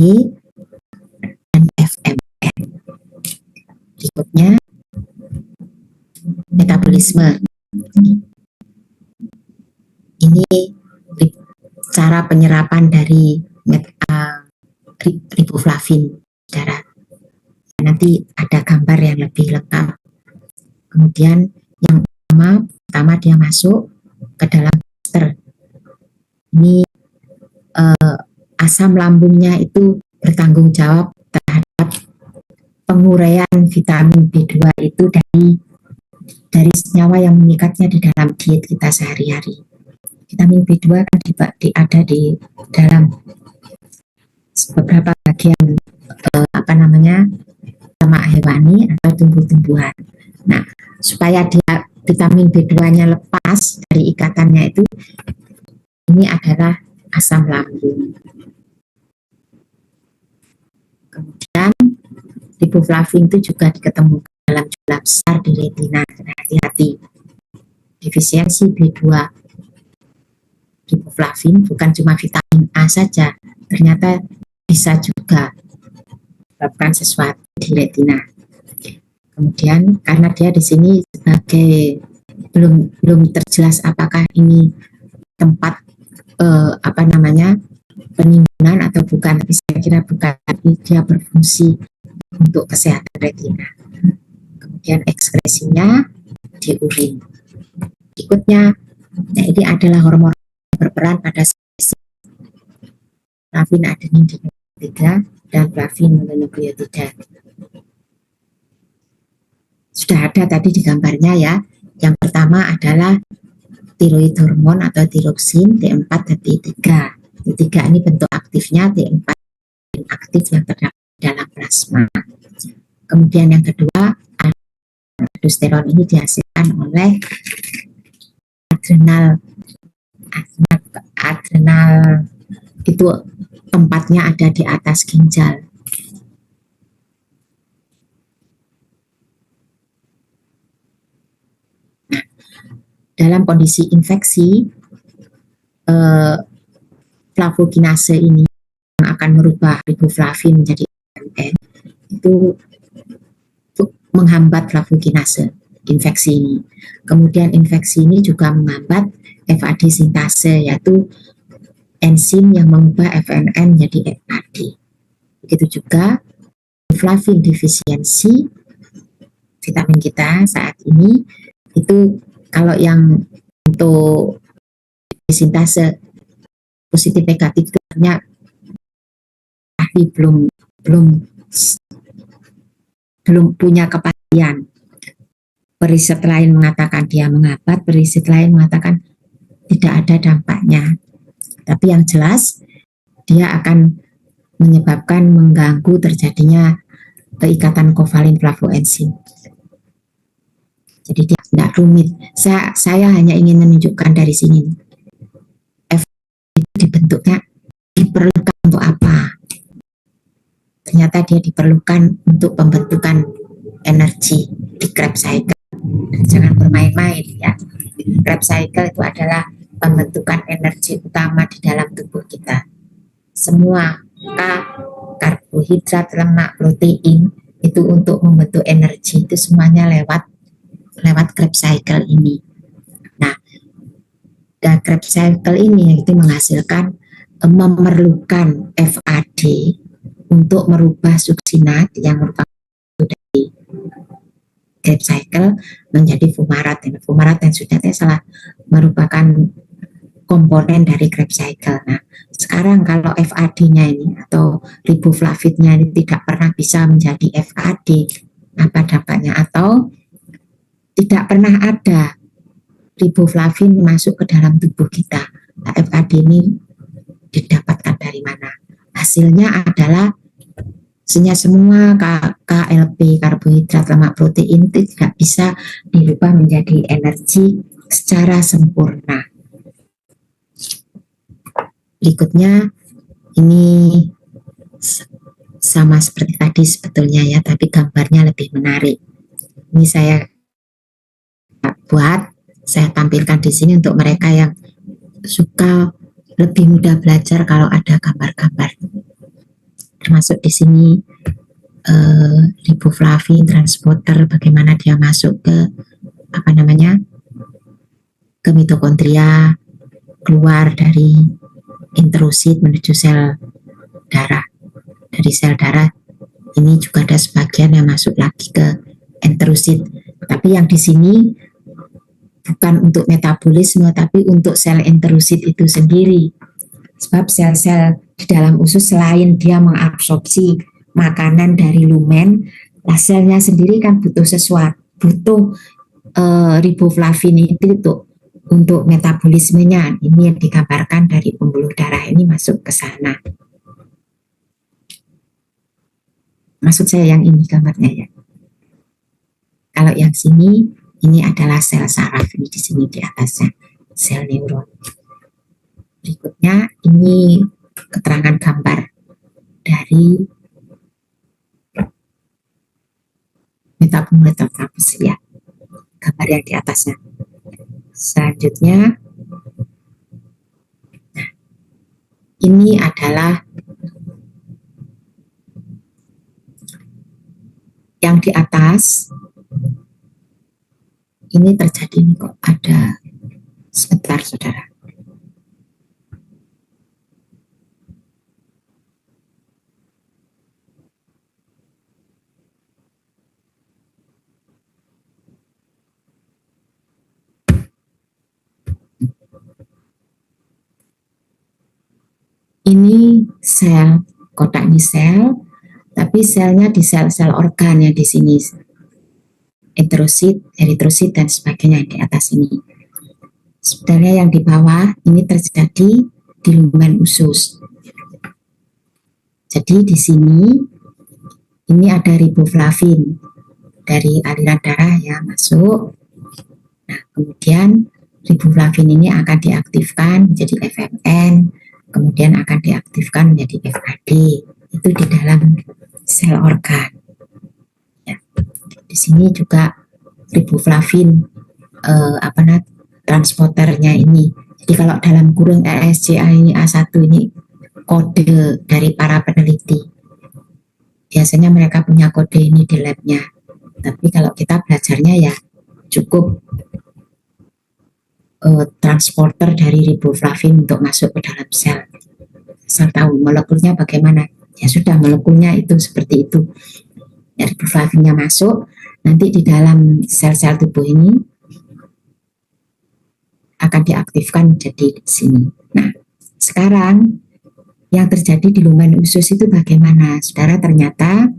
dan FMN. Berikutnya metabolisme. Ini cara penyerapan dari riboflavin, saudara. Nanti ada gambar yang lebih lengkap. Kemudian yang pertama dia masuk ke dalam blister. Ini asam lambungnya itu bertanggung jawab terhadap penguraian vitamin B2 itu dari senyawa yang mengikatnya di dalam diet kita sehari-hari. Vitamin B2 kan ada di dalam beberapa bagian lemak hewani atau tumbuh-tumbuhan. Nah, supaya dia vitamin B2-nya lepas dari ikatannya itu, ini adalah asam lambung. Kemudian riboflavin itu juga diketemukan dalam jumlah besar di retina. Hati-hati, defisiensi B2 riboflavin bukan cuma vitamin A saja, ternyata bisa juga menyebabkan sesuatu di retina. Kemudian karena dia di sini sebagai belum terjelas apakah ini tempat penimbunan atau bukan, tapi saya kira bukan, tapi dia berfungsi untuk kesehatan retina. Kemudian ekskresinya di urin. Berikutnya, ini adalah hormon yang berperan pada sekresi flavin adenin dinukleotida dan flavin mononukleotida. Sudah ada tadi di gambarnya ya. Yang pertama adalah tiroid hormon atau tiroksin T4 dan T3. T3 ini bentuk aktifnya, T4 aktif yang terdapat dalam plasma. Kemudian yang kedua, aldosteron ini dihasilkan oleh adrenal itu tempatnya ada di atas ginjal. Nah, dalam kondisi infeksi, flavokinase ini yang akan merubah riboflavin menjadi FMN itu menghambat flavokinase infeksi ini. Kemudian infeksi ini juga menghambat FAD sintase, yaitu enzim yang mengubah FMN menjadi FAD. Begitu juga flavin defisiensi vitamin kita saat ini itu kalau yang untuk sintase positif negatif itu hanya belum punya kepastian. Periset lain mengatakan dia menghambat, periset lain mengatakan tidak ada dampaknya. Tapi yang jelas dia akan menyebabkan mengganggu terjadinya ikatan kovalin flavoensin. Jadi dia tidak rumit. Saya hanya ingin menunjukkan dari sini. F itu dibentuknya diperlukan untuk apa? Ternyata dia diperlukan untuk pembentukan energi di Krebs cycle. Dan jangan bermain-main ya. Krebs cycle itu adalah pembentukan energi utama di dalam tubuh kita. Semua karbohidrat, lemak, protein itu untuk membentuk energi itu semuanya lewat Krebs cycle ini. Nah, Krebs cycle ini itu menghasilkan memerlukan FAD untuk merubah suksinat yang merupakan dari Krebs cycle menjadi fumarat. Fumarat dan sudatnya salah merupakan komponen dari Krebs cycle. Nah, sekarang kalau FAD-nya ini atau riboflavin-nya ini tidak pernah bisa menjadi FAD, apa dampaknya? Atau tidak pernah ada riboflavin masuk ke dalam tubuh kita. Nah, FAD ini didapatkan dari mana? Hasilnya adalah semua KLP, karbohidrat, lemak, protein itu tidak bisa dirubah menjadi energi secara sempurna. Berikutnya ini sama seperti tadi sebetulnya ya, tapi gambarnya lebih menarik. Ini saya tampilkan di sini untuk mereka yang suka lebih mudah belajar kalau ada gambar-gambar. Termasuk di sini riboflavin transporter, bagaimana dia masuk ke ke mitokondria, keluar dari enterosit menuju sel darah. Dari sel darah ini juga ada sebagian yang masuk lagi ke enterosit. Tapi yang di sini bukan untuk metabolisme, tapi untuk sel enterosit itu sendiri. Sebab sel-sel di dalam usus selain dia mengabsorpsi makanan dari lumen, selnya sendiri kan butuh butuh riboflavin itu untuk metabolismenya. Ini yang digambarkan dari pembuluh darah ini masuk ke sana. Maksud saya yang ini gambarnya ya. Kalau yang sini, ini adalah sel saraf, ini di sini di atasnya sel neuron. Berikutnya ini keterangan gambar dari metabolomimetabolites ya, gambar yang di atasnya. Selanjutnya, nah, ini adalah yang di atas. Ini terjadi nih kok ada sebentar saudara. Ini sel, kotak ini sel, tapi selnya di sel-sel organ yang di sini, enterosit, eritrosit dan sebagainya di atas ini. Sebenarnya yang di bawah ini terjadi di lumen usus. Jadi di sini ini ada riboflavin dari aliran darah yang masuk. Nah, kemudian riboflavin ini akan diaktifkan menjadi FMN, kemudian akan diaktifkan menjadi FAD. Itu di dalam sel organ. Ya. Di sini juga riboflavin transporternya ini. Jadi kalau dalam kurung RSCA ini A1 ini kode dari para peneliti. Biasanya mereka punya kode ini di labnya. Tapi kalau kita belajarnya ya cukup transporter dari riboflavin untuk masuk ke dalam sel. Asal tahu molekulnya bagaimana. Ya sudah, molekulnya itu seperti itu. Ya, riboflavinnya masuk, nanti di dalam sel-sel tubuh ini akan diaktifkan menjadi di sini. Nah, sekarang yang terjadi di lumen usus itu bagaimana? Saudara, ternyata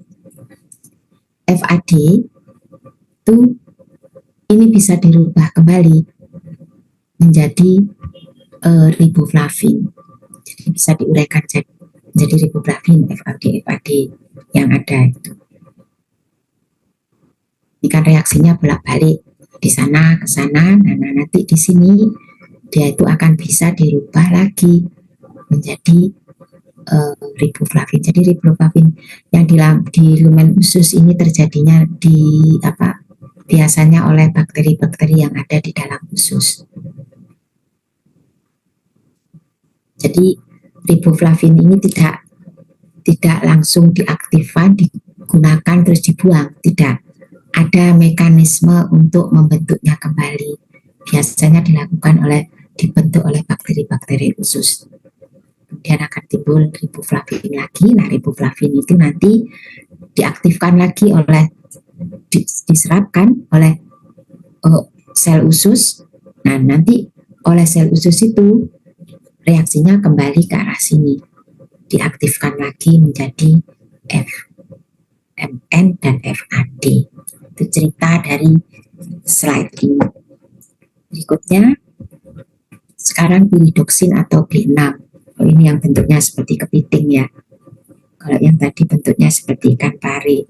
FAD itu ini bisa dirubah kembali menjadi riboflavin. Jadi bisa diuraikan menjadi riboflavin, FAD yang ada itu. Ini kan reaksinya bolak-balik di sana ke sana. Nah, nanti di sini dia itu akan bisa dirubah lagi menjadi riboflavin. Jadi riboflavin yang di lumen usus ini terjadinya biasanya oleh bakteri-bakteri yang ada di dalam usus. Jadi riboflavin ini tidak langsung diaktifkan, digunakan terus dibuang, tidak. Ada mekanisme untuk membentuknya kembali. Biasanya dibentuk oleh bakteri-bakteri usus. Kemudian akan timbul riboflavin lagi. Nah, riboflavin itu nanti diaktifkan lagi diserapkan oleh sel usus. Nah, nanti oleh sel usus itu reaksinya kembali ke arah sini, diaktifkan lagi menjadi FMN dan FAD. Itu cerita dari slide ini. Berikutnya, sekarang piridoksin atau B6. Ini yang bentuknya seperti kepiting ya. Kalau yang tadi bentuknya seperti ikan pari.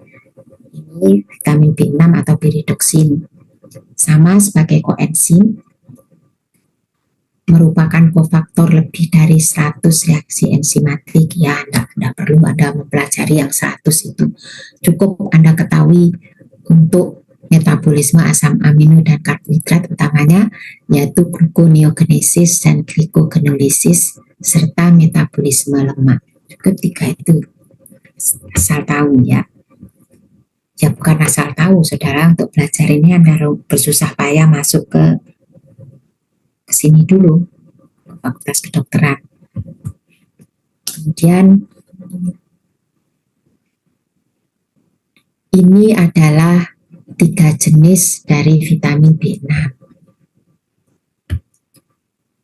Ini vitamin B6 atau piridoksin. Sama sebagai koenzim, merupakan kofaktor lebih dari 100 reaksi enzimatik. Ya, Anda perlu Anda mempelajari yang 100 itu. Cukup Anda ketahui untuk metabolisme asam amino dan karbohidrat utamanya, yaitu gluconeogenesis dan glycogenolysis, serta metabolisme lemak. Cukup 3 itu asal tahu ya. Ya bukan asal tahu, saudara, untuk belajar ini Anda bersusah payah masuk ke sini dulu, Fakultas Kedokteran. Kemudian ini adalah 3 jenis dari vitamin B6.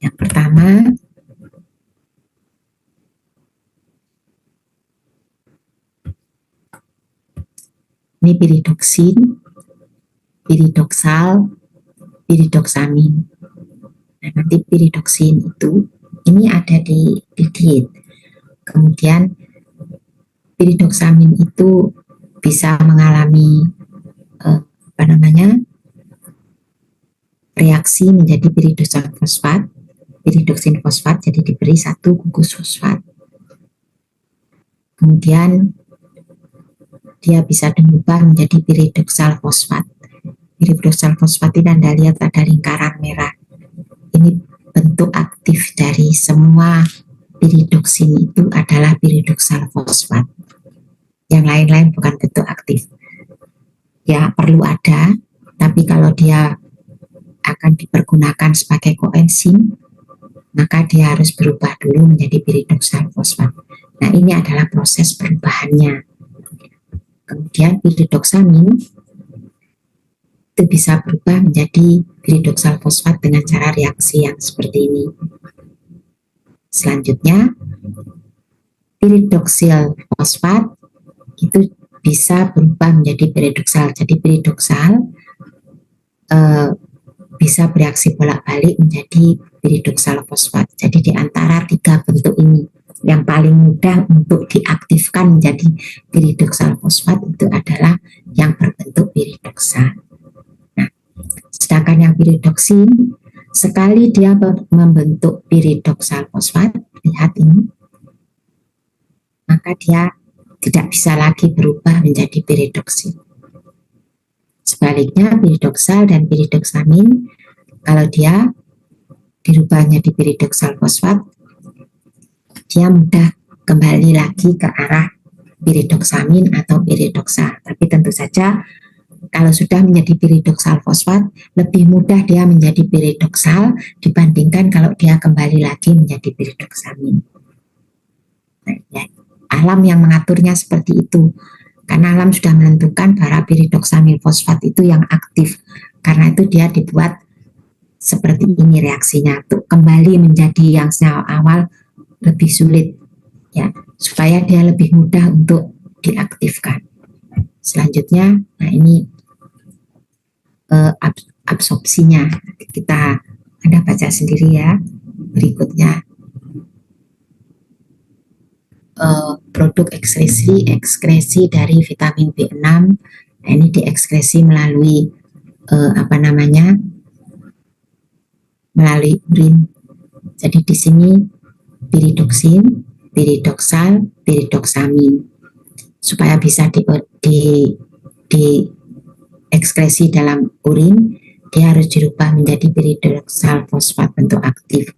Yang pertama, ini piridoksin, piridoksal, piridoksamin. Nah, nanti piridoksin itu ini ada di diet. Kemudian piridoksamin itu bisa mengalami reaksi menjadi piridoksin fosfat, jadi diberi 1 gugus fosfat. Kemudian dia bisa berubah menjadi piridoksal fosfat. Piridoksal fosfat ini Anda lihat ada lingkaran merah. Ini bentuk aktif dari semua piridoksin itu adalah piridoksal fosfat. Yang lain-lain bukan bentuk aktif. Ya perlu ada, tapi kalau dia akan dipergunakan sebagai koenzim, maka dia harus berubah dulu menjadi piridoksal fosfat. Nah, ini adalah proses perubahannya. Kemudian piridoksamin itu bisa berubah menjadi piridoksal fosfat dengan cara reaksi yang seperti ini. Selanjutnya, piridoksil fosfat itu bisa berubah menjadi piridoksal. Jadi piridoksal bisa bereaksi bolak-balik menjadi piridoksal fosfat. Jadi di antara 3 bentuk ini, yang paling mudah untuk diaktifkan menjadi piridoksal fosfat itu adalah yang berbentuk piridoksal. Nah, sedangkan yang piridoksin, sekali dia membentuk piridoksal fosfat, lihat ini, maka dia tidak bisa lagi berubah menjadi piridoksin. Sebaliknya piridoksal dan piridoksamin, kalau dia dirubahnya di piridoksal fosfat, dia mudah kembali lagi ke arah piridoksamin atau piridoksal. Tapi tentu saja kalau sudah menjadi piridoksal fosfat, lebih mudah dia menjadi piridoksal dibandingkan kalau dia kembali lagi menjadi piridoksamin. Nah, ya, alam yang mengaturnya seperti itu. Karena alam sudah menentukan bahwa piridoksamin fosfat itu yang aktif. Karena itu dia dibuat seperti ini reaksinya. Untuk kembali menjadi yang awal lebih sulit, ya, supaya dia lebih mudah untuk diaktifkan. Selanjutnya, nah ini absorpsinya. Kita Anda baca sendiri ya. Berikutnya, produk ekskresi dari vitamin B6. Nah, ini diekskresi melalui melalui urin. Jadi di sini piridoksin, piridoksal, piridoksamin. Supaya bisa diekskresi dalam urin, dia harus dirubah menjadi piridoksal fosfat bentuk aktif.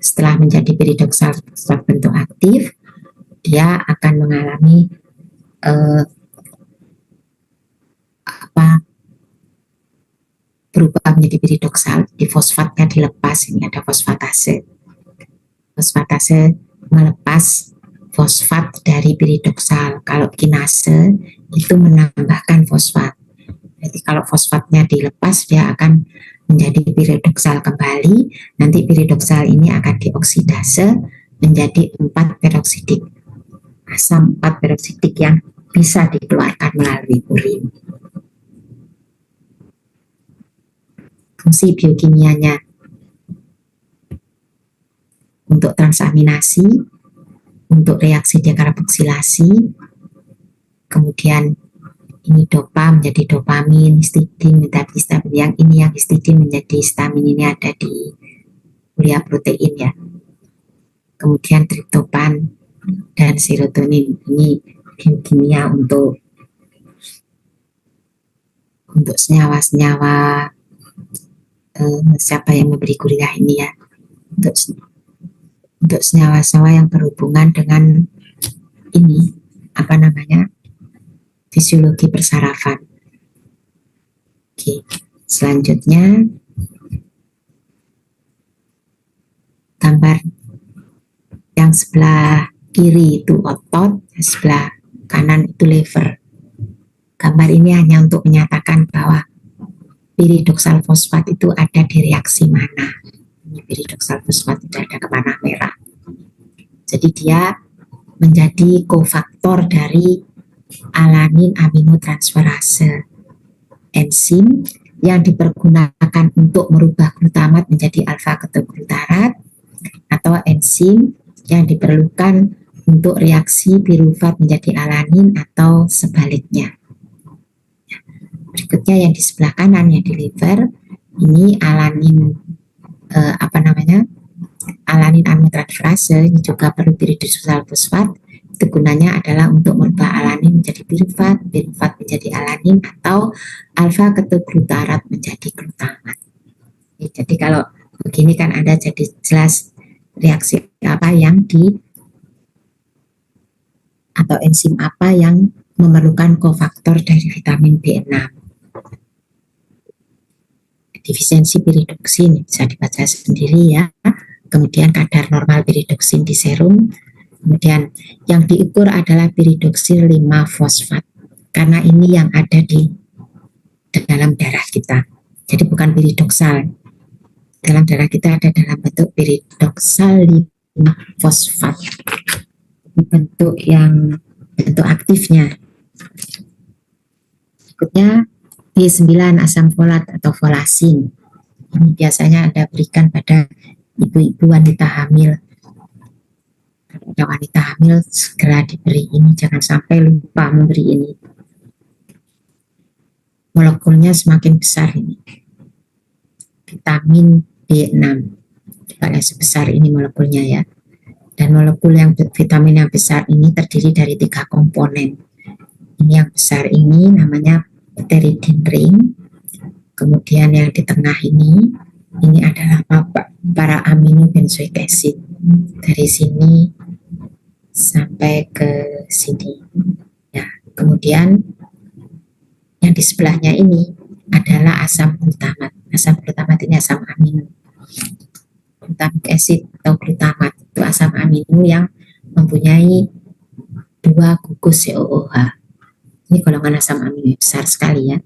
Setelah menjadi piridoksal fosfat bentuk aktif, dia akan mengalami berubah menjadi piridoksal. Di fosfatnya dilepas, ini ada fosfatase. Fosfatase melepas fosfat dari piridoksal. Kalau kinase itu menambahkan fosfat. Jadi kalau fosfatnya dilepas, dia akan menjadi piridoksal kembali. Nanti piridoksal ini akan dioksidase menjadi 4-peroksidik. Asam 4-peroksidik yang bisa dikeluarkan melalui urin. Fungsi biokimianya untuk transaminasi, untuk reaksi dekarboksilasi, kemudian ini dopa menjadi dopamin, histidin menjadi histamin, yang ini yang histidin menjadi histamin, ini ada di kuliah protein ya. Kemudian triptopan dan serotonin, ini biokimia untuk senyawa-senyawa siapa yang memberi kuliah ini ya, untuk senyawa-senyawa yang berhubungan dengan ini fisiologi persarafan. Oke, selanjutnya gambar yang sebelah kiri itu otot, sebelah kanan itu lever. Gambar ini hanya untuk menyatakan bahwa piridoksal fosfat itu ada di reaksi mana. Ini piridoksal fosfat itu ada ke panah merah. Jadi dia menjadi kofaktor dari alanin aminotransferase, enzim yang dipergunakan untuk merubah glutamat menjadi alfa ketoglutarat, atau enzim yang diperlukan untuk reaksi pirufat menjadi alanin atau sebaliknya. Berikutnya yang di sebelah kanan yang di liver, ini alanin alanin aminotransferase, ini juga perlu piridoksal fosfat. Itu gunanya adalah untuk merubah alanin menjadi pirufat, pirufat menjadi alanin, atau alfa ketoglutarat menjadi glutamat. Jadi kalau begini kan Anda jadi jelas reaksi apa yang atau enzim apa yang memerlukan kofaktor dari vitamin B6. Defisiensi piridoksin bisa dibaca sendiri ya. Kemudian kadar normal piridoksin di serum. Kemudian yang diukur adalah piridoksin 5-fosfat. Karena ini yang ada di dalam darah kita. Jadi bukan piridoksal. Dalam darah kita ada dalam bentuk piridoksal 5-fosfat. Bentuk aktifnya. Berikutnya B9 asam folat atau folasin. Ini biasanya Anda berikan pada ibu-ibu wanita hamil. Kalau ada wanita hamil segera diberi ini, jangan sampai lupa memberi ini. Molekulnya semakin besar ini. Vitamin B6. Kalau sebesar ini molekulnya ya. Dan molekul vitamin yang besar ini terdiri dari 3 komponen. Ini yang besar ini namanya pteridine ring. Kemudian yang di tengah ini adalah para amino benzoic acid. Dari sini sampai ke sini. Ya, kemudian yang di sebelahnya ini adalah asam glutamat. Asam glutamat ini asam amino. Glutamic acid atau glutamat itu asam amino yang mempunyai 2 gugus COOH. Ini golongan asam amino besar sekali ya.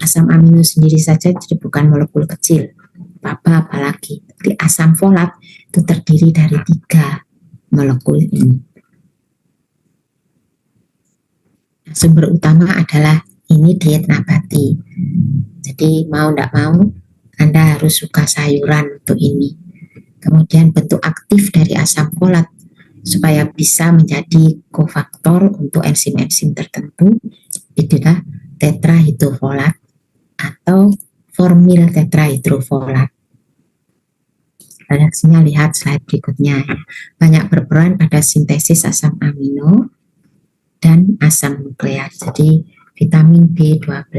Asam amino sendiri saja jadi bukan molekul kecil. Apalagi. Jadi asam folat itu terdiri dari 3 molekul ini. Sumber utama adalah ini diet nabati. Jadi mau tidak mau Anda harus suka sayuran untuk ini. Kemudian bentuk aktif dari asam folat supaya bisa menjadi kofaktor untuk enzim-enzim tertentu, itulah tetrahidrofolat atau formil tetrahidrofolat. Reaksinya lihat slide berikutnya. Banyak berperan pada sintesis asam amino dan asam nukleat. Jadi vitamin B12,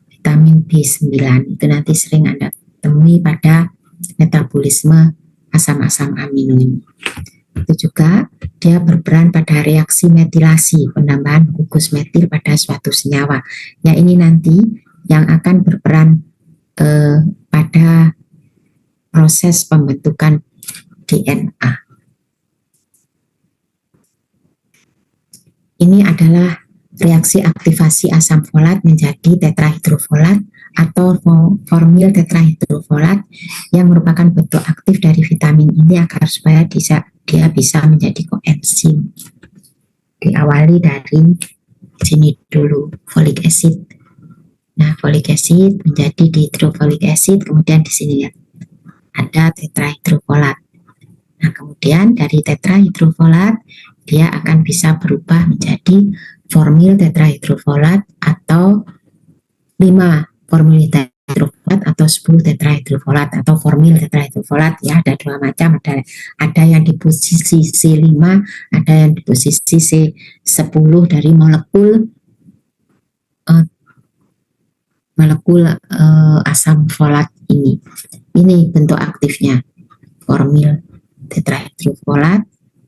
vitamin B9 itu nanti sering Anda temui pada metabolisme asam-asam amino ini. Itu juga dia berperan pada reaksi metilasi, penambahan gugus metil pada suatu senyawa. Ya, ini nanti yang akan berperan pada proses pembentukan DNA. Ini adalah reaksi aktivasi asam folat menjadi tetrahidrofolat atau formil tetrahidrofolat yang merupakan bentuk aktif dari vitamin ini agar supaya dia bisa menjadi koenzim. Diawali dari sini dulu, folic acid. Nah, folic acid menjadi dihidrofolic acid, kemudian di sini ya ada tetrahidrofolat. Nah, kemudian dari tetrahidrofolat dia akan bisa berubah menjadi formil tetrahidrofolat atau 5 formil tetrahidrofolat atau 10 tetrahidrofolat atau formil tetrahidrofolat. Ya, ada dua macam, ada yang di posisi C5, ada yang di posisi C10 dari molekul asam folat ini. Ini bentuk aktifnya, formil tetrahidrofolat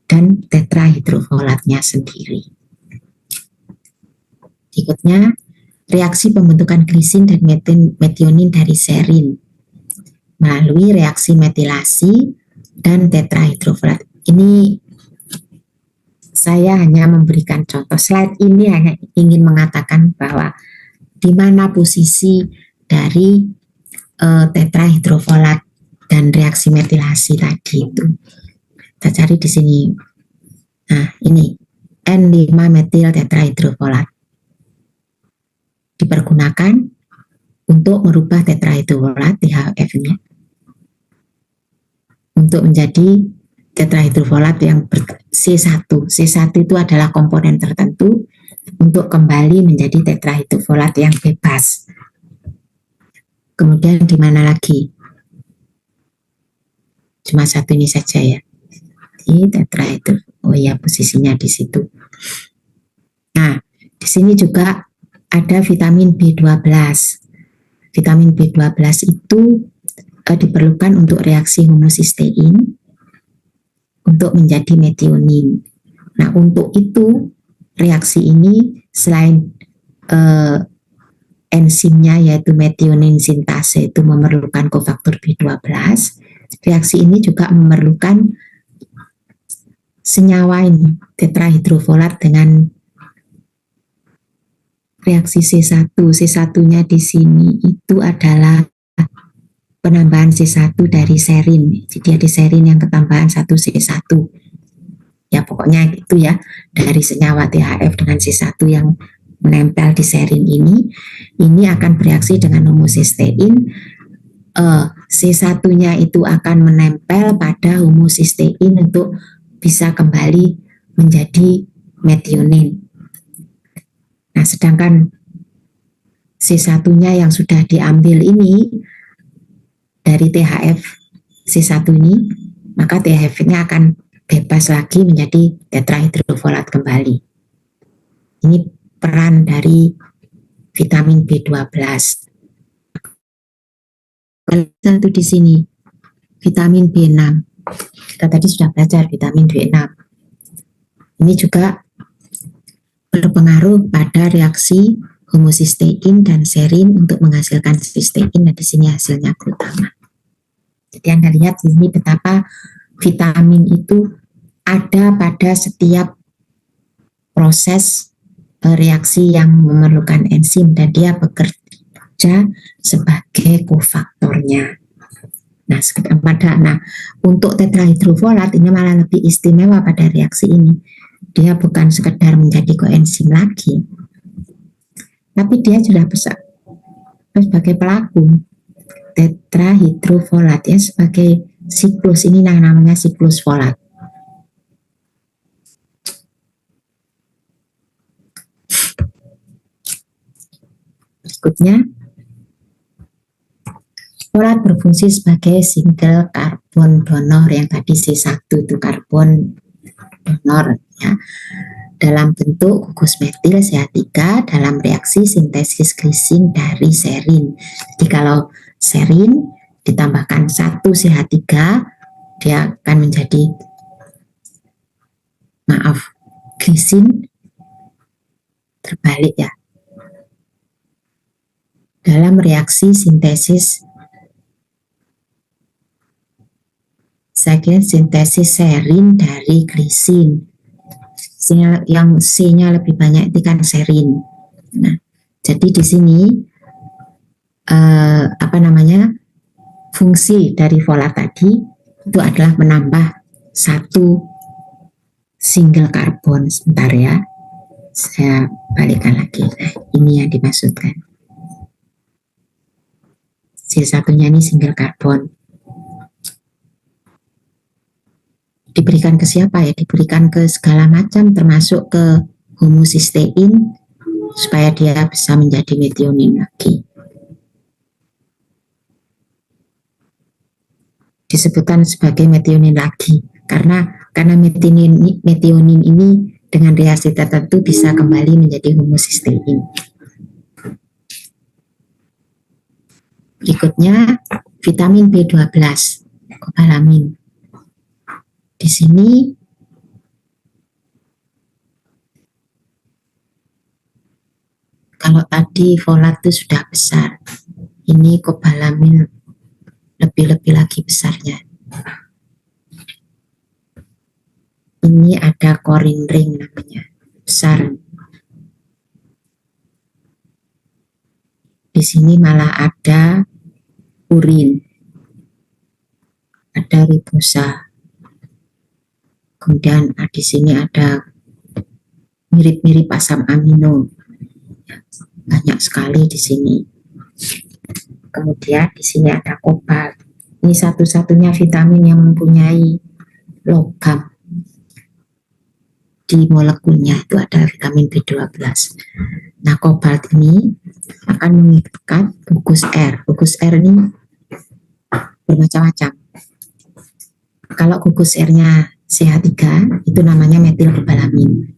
dan tetrahidrofolatnya sendiri. Berikutnya, reaksi pembentukan glisin dan metionin dari serin melalui reaksi metilasi dan tetrahidrofolat. Ini saya hanya memberikan contoh. Slide ini hanya ingin mengatakan bahwa di mana posisi dari tetrahidrofolat dan reaksi metilasi tadi itu. Kita cari di sini. Nah, ini N5 metil tetrahidrofolat dipergunakan untuk merubah tetrahidrofolat THF-nya untuk menjadi tetrahidrofolat yang C1. C1 itu adalah komponen tertentu untuk kembali menjadi tetrahidrofolat yang bebas. Kemudian di mana lagi? Cuma satu ini saja ya. Di tetrahidrofolat. Oh ya, posisinya di situ. Nah, di sini juga ada vitamin B12. Vitamin B12 itu diperlukan untuk reaksi homocysteine untuk menjadi metionin. Nah, untuk itu reaksi ini selain enzimnya yaitu metionin sintase itu memerlukan kofaktor B12, reaksi ini juga memerlukan senyawa ini, tetrahidrofolat dengan reaksi C1. C1-nya di sini itu adalah penambahan C1 dari serin. Jadi ada serin yang ketambahan 1 C1. Ya pokoknya itu ya, dari senyawa THF dengan C1 yang menempel di serin ini akan bereaksi dengan homocysteine. C1-nya itu akan menempel pada homocysteine untuk bisa kembali menjadi metionin. Nah, sedangkan C1-nya yang sudah diambil ini dari THF C1 ini, maka THF-nya akan bebas lagi menjadi tetrahidrofolat kembali. Ini peran dari vitamin B12. Satu di sini, vitamin B6. Kita tadi sudah belajar vitamin B6. Ini juga berpengaruh pada reaksi homocysteine dan serin untuk menghasilkan cysteine, dan di sini hasilnya glutamat. Jadi Anda lihat di sini betapa vitamin itu ada pada setiap proses reaksi yang memerlukan enzim dan dia bekerja sebagai kofaktornya. Nah, untuk tetrahidrofolat ini malah lebih istimewa pada reaksi ini. Dia bukan sekedar menjadi koenzim lagi, tapi dia sudah bisa sebagai pelaku tetrahidrofolat ya, sebagai siklus ini namanya siklus folat. Berikutnya, folat berfungsi sebagai single karbon donor yang tadi C1 itu karbon donor ya, dalam bentuk gugus metil CH3 dalam reaksi sintesis glisin dari serin. Jadi kalau serin ditambahkan 1 CH3, dia akan menjadi glisin terbalik ya. Dalam reaksi sintesis serin dari glisin, yang C-nya lebih banyak itu kan serin. Nah, jadi di sini fungsi dari folat tadi itu adalah menambah 1 single karbon. Sebentar ya, saya balikkan lagi. Nah, ini yang dimaksudkan. C1-nya ini single karbon. Diberikan ke siapa ya? Diberikan ke segala macam, termasuk ke homocysteine, supaya dia bisa menjadi metionin lagi. Disebutkan sebagai metionin lagi karena metionin ini dengan reaksi tertentu bisa kembali menjadi homocysteine. Berikutnya vitamin B12, kobalamin. Di sini kalau tadi folat itu sudah besar, ini kobalamin lebih-lebih lagi besarnya. Ini ada korin ring namanya, besar. Di sini malah ada urin, ada ribosa. Kemudian di sini ada mirip-mirip asam amino, banyak sekali di sini. Kemudian di sini ada kobalt. Ini satu-satunya vitamin yang mempunyai logam di molekulnya, itu ada vitamin B12. Nah, kobalt ini akan mengikat gugus R. Gugus R ini bermacam-macam. Kalau gugus R-nya CH3 itu namanya metilkobalamin.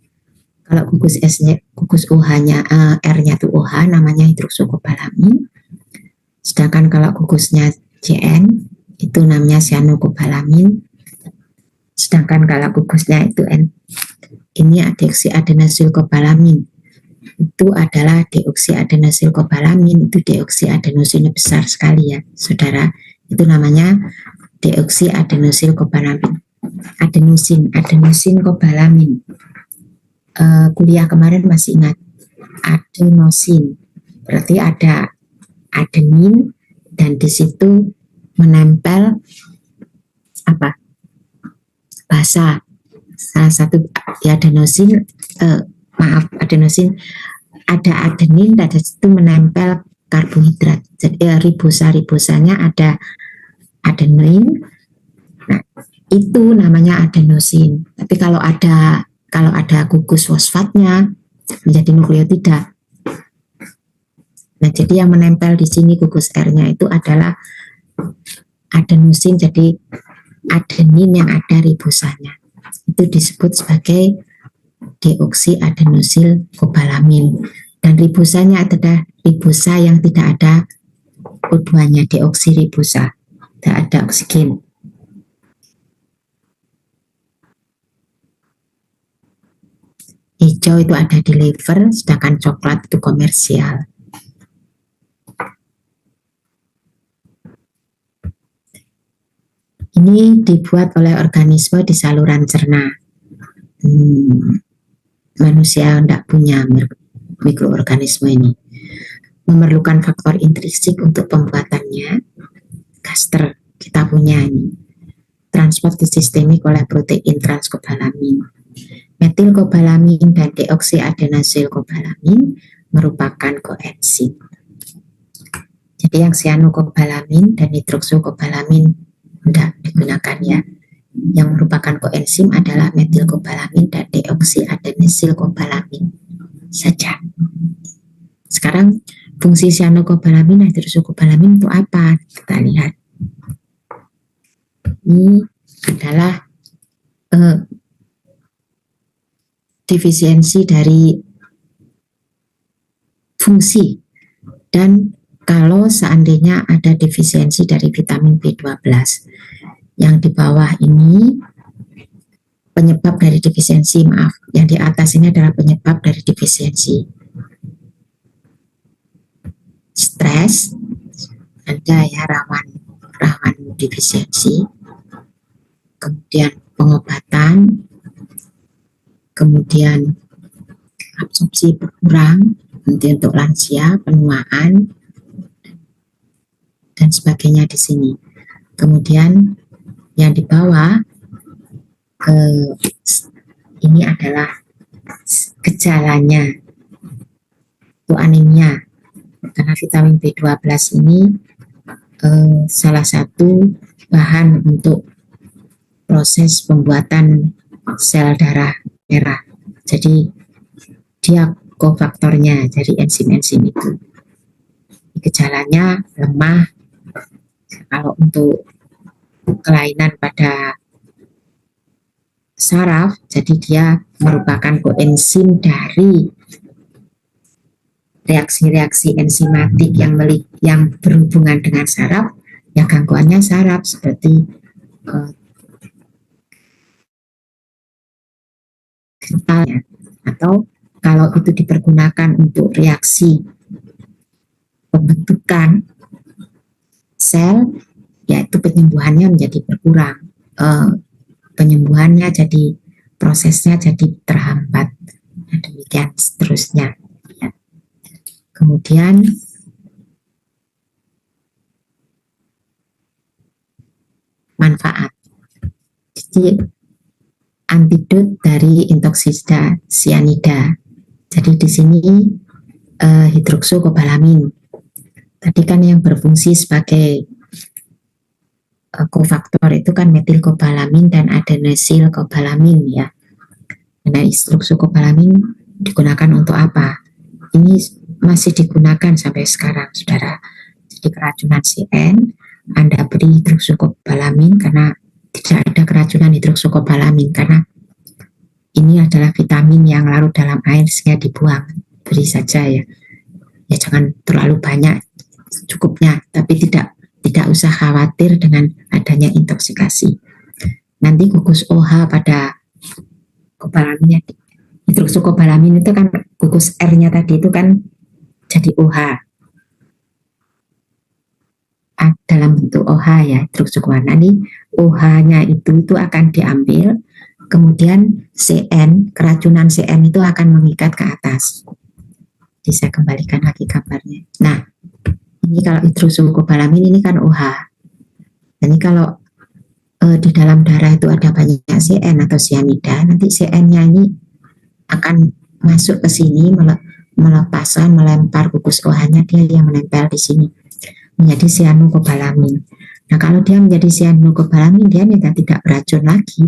Kalau gugus S-nya, gugus OH-nya, R-nya itu OH, namanya hidroksokobalamin. Sedangkan kalau gugusnya CN itu namanya cyanokobalamin. Sedangkan kalau gugusnya itu N, ini deoksiadenosilkobalamin. Itu adalah deoksiadenosilkobalamin, itu deoksiadenosinnya besar sekali ya, saudara. Itu namanya deoksiadenosilkobalamin. Adenosin kobalamin. Kuliah kemarin masih ingat adenosin, berarti ada adenin dan di situ menempel apa? Basa. Salah satu ya adenosin, adenosin ada adenin dan di situ menempel karbohidrat. Jadi ribosanya ada adenin. Nah, itu namanya adenosin. Tapi kalau ada gugus fosfatnya menjadi nukleotida. Nah, jadi yang menempel di sini gugus R-nya itu adalah adenosin, jadi adenin yang ada ribosanya. Itu disebut sebagai deoksiadenosilkobalamin. Dan ribosanya adalah ribosa yang tidak ada O2-nya, deoksiribosa. Tidak ada oksigen. Hijau itu ada di liver, sedangkan coklat itu komersial. Ini dibuat oleh organisme di saluran cerna. Manusia tidak punya mikroorganisme ini. Memerlukan faktor intrinsik untuk pembuatannya. Gaster kita punya ini. Transport sistemik oleh protein transkobalamin. Metilkobalamin dan deoksiadenosilkobalamin merupakan koenzim. Jadi yang cyanokobalamin dan nitroksokobalamin tidak digunakan ya. Yang merupakan koenzim adalah metilkobalamin dan deoksiadenosilkobalamin saja. Sekarang fungsi cyanocobalamin, hidroksykobalamin itu apa? Kita lihat. Ini adalah defisiensi dari fungsi, dan kalau seandainya ada defisiensi dari vitamin B12 yang di bawah ini penyebab dari defisiensi, yang di atas ini adalah penyebab dari defisiensi. Stres, ada ya rawan defisiensi, kemudian pengobatan, kemudian absorpsi berkurang, nanti untuk lansia, penuaan, dan sebagainya di sini. Kemudian yang di bawah ini adalah gejalanya, itu anemia, karena vitamin B12 ini salah satu bahan untuk proses pembuatan sel darah merah. Jadi dia kofaktornya dari enzim-enzim itu. Gejalanya lemah. Kalau untuk kelainan pada saraf, jadi dia merupakan koenzim dari reaksi-reaksi enzimatik yang berhubungan dengan saraf, ya gangguannya saraf seperti gentalnya, atau kalau itu dipergunakan untuk reaksi pembentukan sel, yaitu penyembuhannya menjadi berkurang, penyembuhannya jadi prosesnya jadi terhambat, nah, demikian seterusnya. Ya. Kemudian manfaat. Jadi antidot dari intoksida sianida. Jadi di sini hidroksykobalamin. Tadi kan yang berfungsi sebagai kofaktor itu kan metilkobalamin dan adenosilkobalamin ya. Nah, hidroksykobalamin digunakan untuk apa? Ini masih digunakan sampai sekarang, saudara. Jadi keracunan CN, Anda beri hidroksykobalamin karena tidak ada keracunan hidroksykobalamin, karena ini adalah vitamin yang larut dalam air sehingga dibuang, beri saja ya. Ya jangan terlalu banyak, cukupnya, tapi tidak usah khawatir dengan adanya intoksikasi. Nanti gugus OH pada kobalamin, hidroksykobalamin itu kan gugus R-nya tadi itu kan jadi OH dalam bentuk OH ya, hidroksykobalamin. Nanti OH-nya itu akan diambil, kemudian CN, keracunan CN itu akan mengikat ke atas. Bisa kembalikan lagi gambarnya. Nah, ini kalau hidroksykobalamin ini kan OH. Ini kalau di dalam darah itu ada banyak CN atau sianida, nanti CN-nya ini akan masuk ke sini, melepaskan, melempar gugus OH-nya, dia yang menempel di sini menjadi cyanocobalamin. Nah, kalau dia menjadi cyanocobalamin, dia tidak beracun lagi.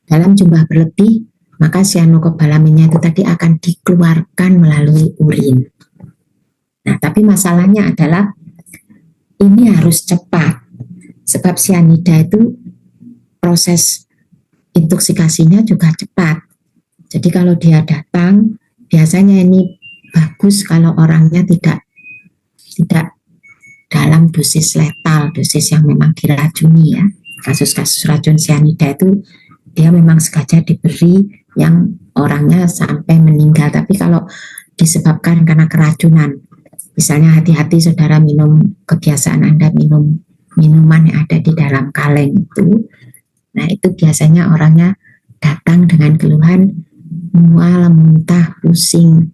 Dalam jumlah berlebih, maka cyanocobalaminnya itu tadi akan dikeluarkan melalui urin. Nah, tapi masalahnya adalah ini harus cepat, sebab cyanida itu proses intoksikasinya juga cepat. Jadi kalau dia datang, biasanya ini bagus kalau orangnya tidak dalam dosis letal, dosis yang memang diracuni ya. Kasus-kasus racun cyanida itu dia memang sengaja diberi yang orangnya sampai meninggal. Tapi kalau disebabkan karena keracunan, misalnya hati-hati saudara minum, kebiasaan Anda minum minuman yang ada di dalam kaleng itu, nah itu biasanya orangnya datang dengan keluhan mual, muntah, pusing,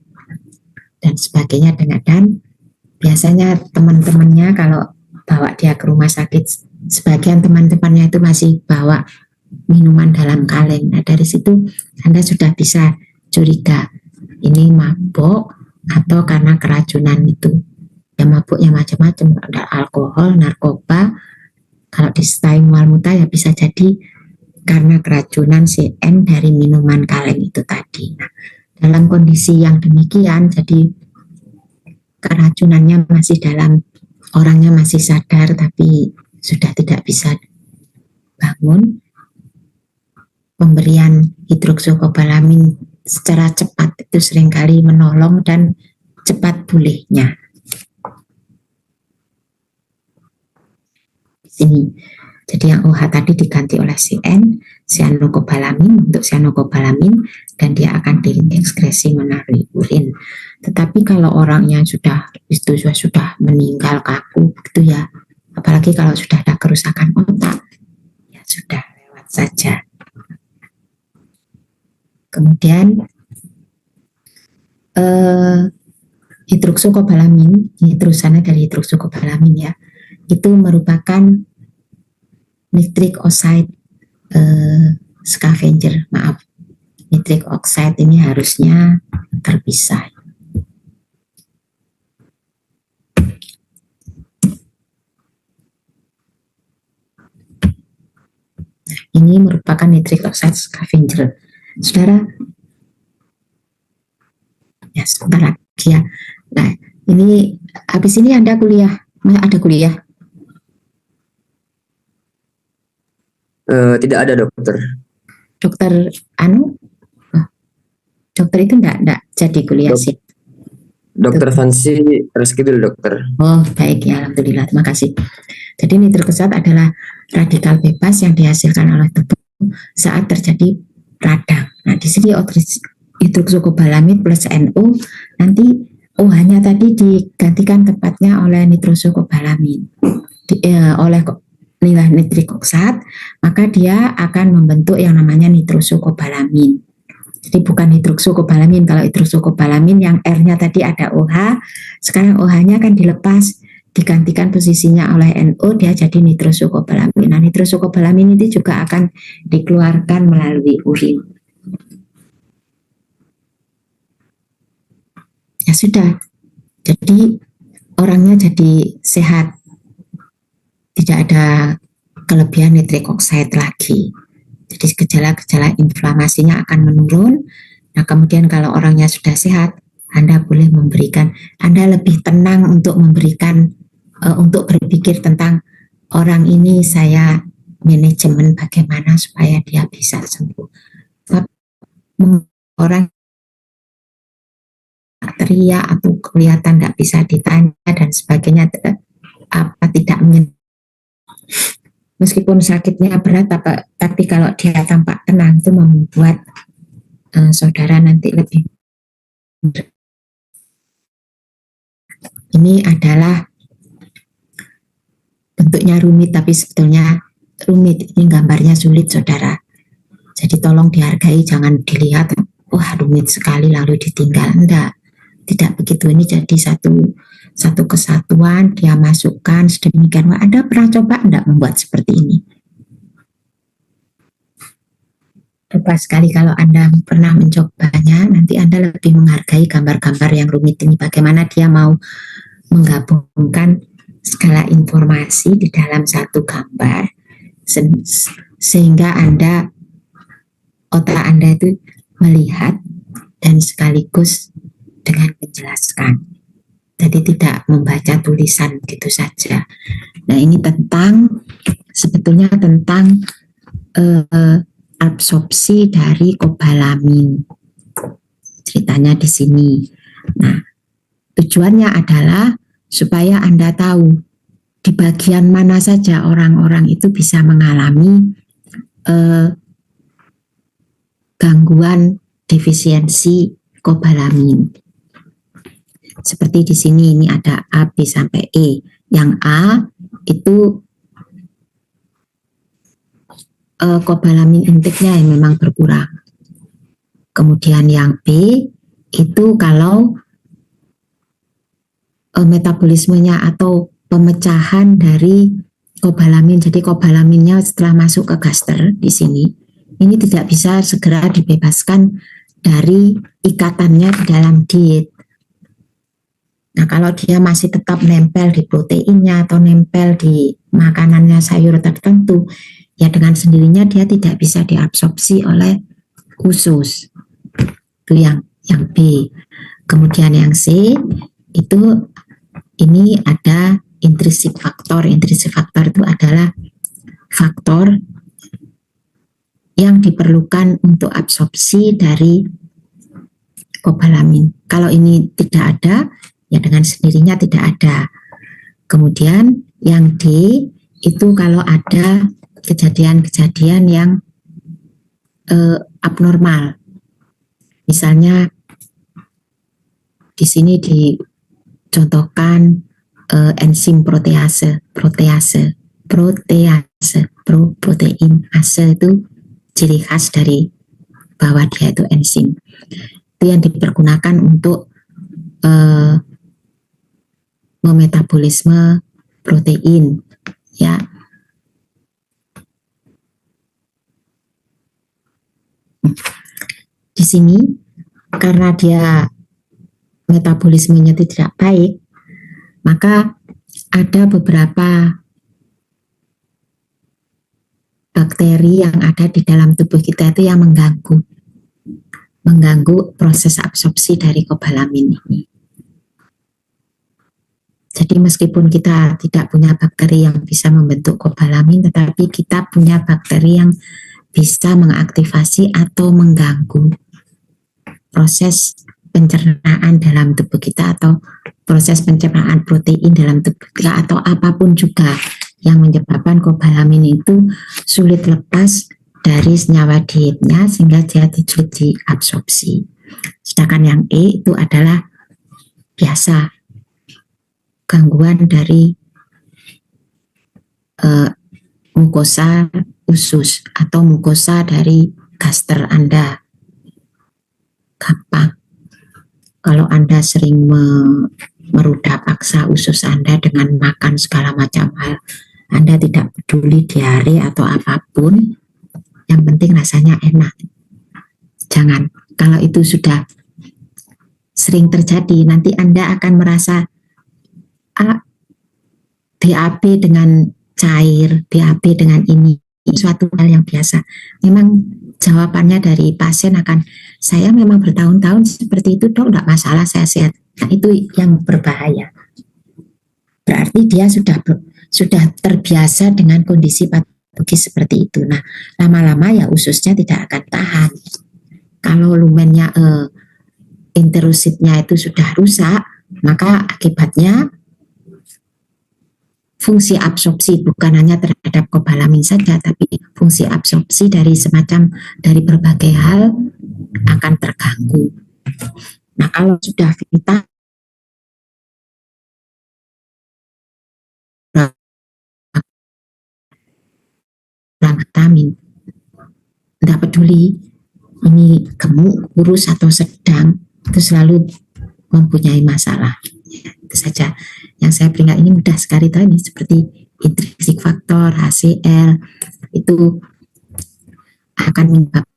dan sebagainya, dan biasanya teman-temannya kalau bawa dia ke rumah sakit, sebagian teman-temannya itu masih bawa minuman dalam kaleng. Nah, dari situ Anda sudah bisa curiga ini mabuk atau karena keracunan itu. Ya mabuk yang macam-macam, ada alkohol, narkoba. Kalau disertai mual muntah ya bisa jadi karena keracunan CN dari minuman kaleng itu tadi. Nah, dalam kondisi yang demikian, jadi keracunannya masih dalam, orangnya masih sadar tapi sudah tidak bisa bangun, pemberian hidroksykobalamin secara cepat itu seringkali menolong dan cepat pulihnya. Di sini. Jadi yang OH tadi diganti oleh CN, cyanokobalamin untuk cyanokobalamin, dan dia akan diekskresi melalui urin. Tetapi kalau orangnya sudah meninggal kaku gitu ya, apalagi kalau sudah ada kerusakan otak, ya sudah lewat saja. Kemudian hidroksykobalamin, ini terusannya dari hidroksykobalamin ya, itu merupakan nitric oxide scavenger, maaf, nitric oxide ini harusnya terpisah. Ini merupakan nitric oxide scavenger. Saudara, ya sebentar lagi ya. Nah, ini habis ini Anda kuliah, ada kuliah? Tidak ada dokter. Dokter dokter itu enggak jadi kuliah sih. Dokter Fancy Reskidul dokter. Oh baik ya, alhamdulillah, terima kasih. Jadi nitric oxide adalah radikal bebas yang dihasilkan oleh tubuh saat terjadi radang. Nah di sini hidroksykobalamin plus NO, nanti OH-nya tadi digantikan tepatnya oleh nitrosykobalamin, oleh nilai nitric oxide, maka dia akan membentuk yang namanya nitrosykobalamin. Jadi bukan hidroksykobalamin. Kalau hidroksykobalamin yang R-nya tadi ada OH, sekarang OH-nya kan dilepas, digantikan posisinya oleh NO, dia jadi nitrosykobalamin. Nah, nitrosykobalamin itu juga akan dikeluarkan melalui urin. Ya sudah, jadi orangnya jadi sehat. Tidak ada kelebihan nitric oxide lagi. Jadi gejala-gejala inflamasinya akan menurun. Nah kemudian kalau orangnya sudah sehat, Anda boleh memberikan, Anda lebih tenang untuk memberikan, untuk berpikir tentang orang ini saya manajemen bagaimana supaya dia bisa sembuh. Orang teriak atau kelihatan tidak bisa ditanya dan sebagainya, tidak menyenangkan. Meskipun sakitnya berat, tapi kalau dia tampak tenang itu membuat saudara nanti lebih. Ini adalah bentuknya rumit, tapi sebetulnya rumit. Ini gambarnya sulit, saudara. Jadi tolong dihargai, jangan dilihat, wah rumit sekali lalu ditinggal. Enggak, tidak begitu. Ini jadi satu kesatuan, dia masukkan sedemikian. Wah, Anda pernah coba enggak membuat seperti ini? Coba sekali kalau Anda pernah mencobanya, nanti Anda lebih menghargai gambar-gambar yang rumit ini. Bagaimana dia mau menggabungkan segala informasi di dalam satu gambar, sehingga otak Anda itu melihat dan sekaligus dengan menjelaskan. Jadi tidak membaca tulisan gitu saja. Nah ini sebetulnya tentang absorpsi dari kobalamin. Ceritanya di sini. Nah tujuannya adalah supaya Anda tahu di bagian mana saja orang-orang itu bisa mengalami gangguan defisiensi kobalamin. Seperti di sini, ini ada A, B sampai E. Yang A itu kobalamin intiknya yang memang berkurang. Kemudian yang B itu kalau metabolismenya atau pemecahan dari kobalamin. Jadi kobalaminnya setelah masuk ke gaster di sini, ini tidak bisa segera dibebaskan dari ikatannya di dalam diet. Nah kalau dia masih tetap nempel di proteinnya atau nempel di makanannya sayur tertentu, ya dengan sendirinya dia tidak bisa diabsorpsi oleh usus. Itu yang B. Kemudian yang C itu ini ada intrinsic faktor. Intrinsic faktor itu adalah faktor yang diperlukan untuk absorpsi dari kobalamin. Kalau ini tidak ada, ya dengan sendirinya tidak ada. Kemudian yang D itu kalau ada kejadian-kejadian yang abnormal. Misalnya di sini dicontohkan enzim protease, protein ase itu ciri khas dari bahwa dia itu enzim. Itu yang dipergunakan untuk memetabolisme protein, ya. Di sini karena dia metabolismenya tidak baik, maka ada beberapa bakteri yang ada di dalam tubuh kita itu yang mengganggu proses absorpsi dari kobalamin ini. Jadi meskipun kita tidak punya bakteri yang bisa membentuk kobalamin, tetapi kita punya bakteri yang bisa mengaktifasi atau mengganggu proses pencernaan dalam tubuh kita atau proses pencernaan protein dalam tubuh kita atau apapun juga yang menyebabkan kobalamin itu sulit lepas dari senyawa dietnya sehingga dia sulit diabsorpsi. Sedangkan yang E itu adalah biasa gangguan dari mukosa usus atau mukosa dari gaster Anda. Gampang. Kalau Anda sering merudah paksa usus Anda dengan makan segala macam hal, Anda tidak peduli diare atau apapun, yang penting rasanya enak. Jangan. Kalau itu sudah sering terjadi, nanti Anda akan merasa BAB dengan cair, BAB dengan ini suatu hal yang biasa. Memang jawabannya dari pasien akan, saya memang bertahun-tahun seperti itu dok, tidak masalah, saya sehat. Nah, itu yang berbahaya. Berarti dia sudah terbiasa dengan kondisi patologis seperti itu. Nah, lama-lama ya ususnya tidak akan tahan. Kalau lumennya interusitnya itu sudah rusak, maka akibatnya fungsi absorpsi bukan hanya terhadap kobalamin saja, tapi fungsi absorpsi dari dari berbagai hal akan terganggu. Nah, kalau sudah kita vitamin, tidak peduli ini gemuk, kurus atau sedang, itu selalu mempunyai masalah. Ya, itu saja yang saya berikan. Ini mudah sekali tadi, seperti intrinsik faktor, HCl, itu akan menyebabkan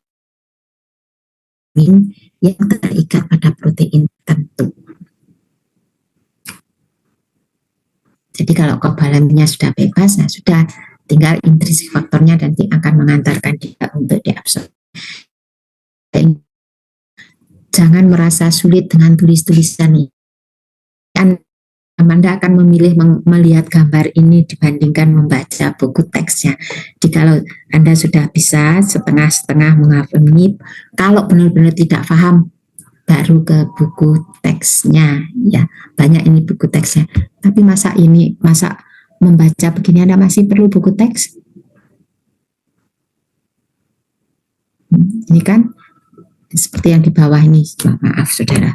yang terikat pada protein tertentu. Jadi kalau kobalaminnya sudah bebas, nah sudah tinggal intrinsik faktornya dan akan mengantarkan dia untuk diabsorpsi. Jangan merasa sulit dengan tulis-tulisan ini. Anda akan memilih melihat gambar ini dibandingkan membaca buku teksnya. Jadi kalau Anda sudah bisa setengah-setengah menghafal, kalau benar-benar tidak paham, baru ke buku teksnya. Ya, banyak ini buku teksnya. Tapi masa membaca begini Anda masih perlu buku teks? Ini kan seperti yang di bawah ini. Maaf saudara.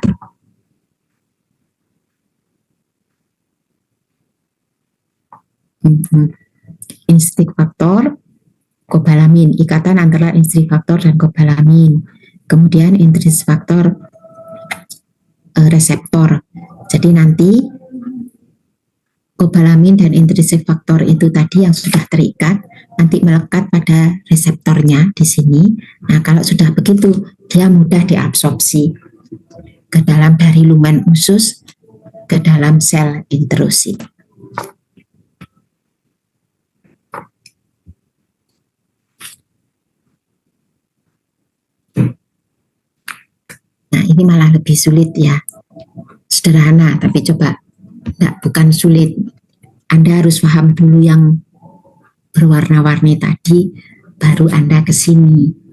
Intrinsik faktor, kobalamin, ikatan antara intrinsik faktor dan kobalamin. Kemudian intrinsik faktor reseptor. Jadi nanti kobalamin dan intrinsik faktor itu tadi yang sudah terikat nanti melekat pada reseptornya di sini. Nah, kalau sudah begitu dia mudah diabsorpsi ke dalam dari lumen usus ke dalam sel introsit. Nah, ini malah lebih sulit ya. Sederhana, tapi coba bukan sulit. Anda harus paham dulu yang berwarna-warni tadi, baru Anda ke sini.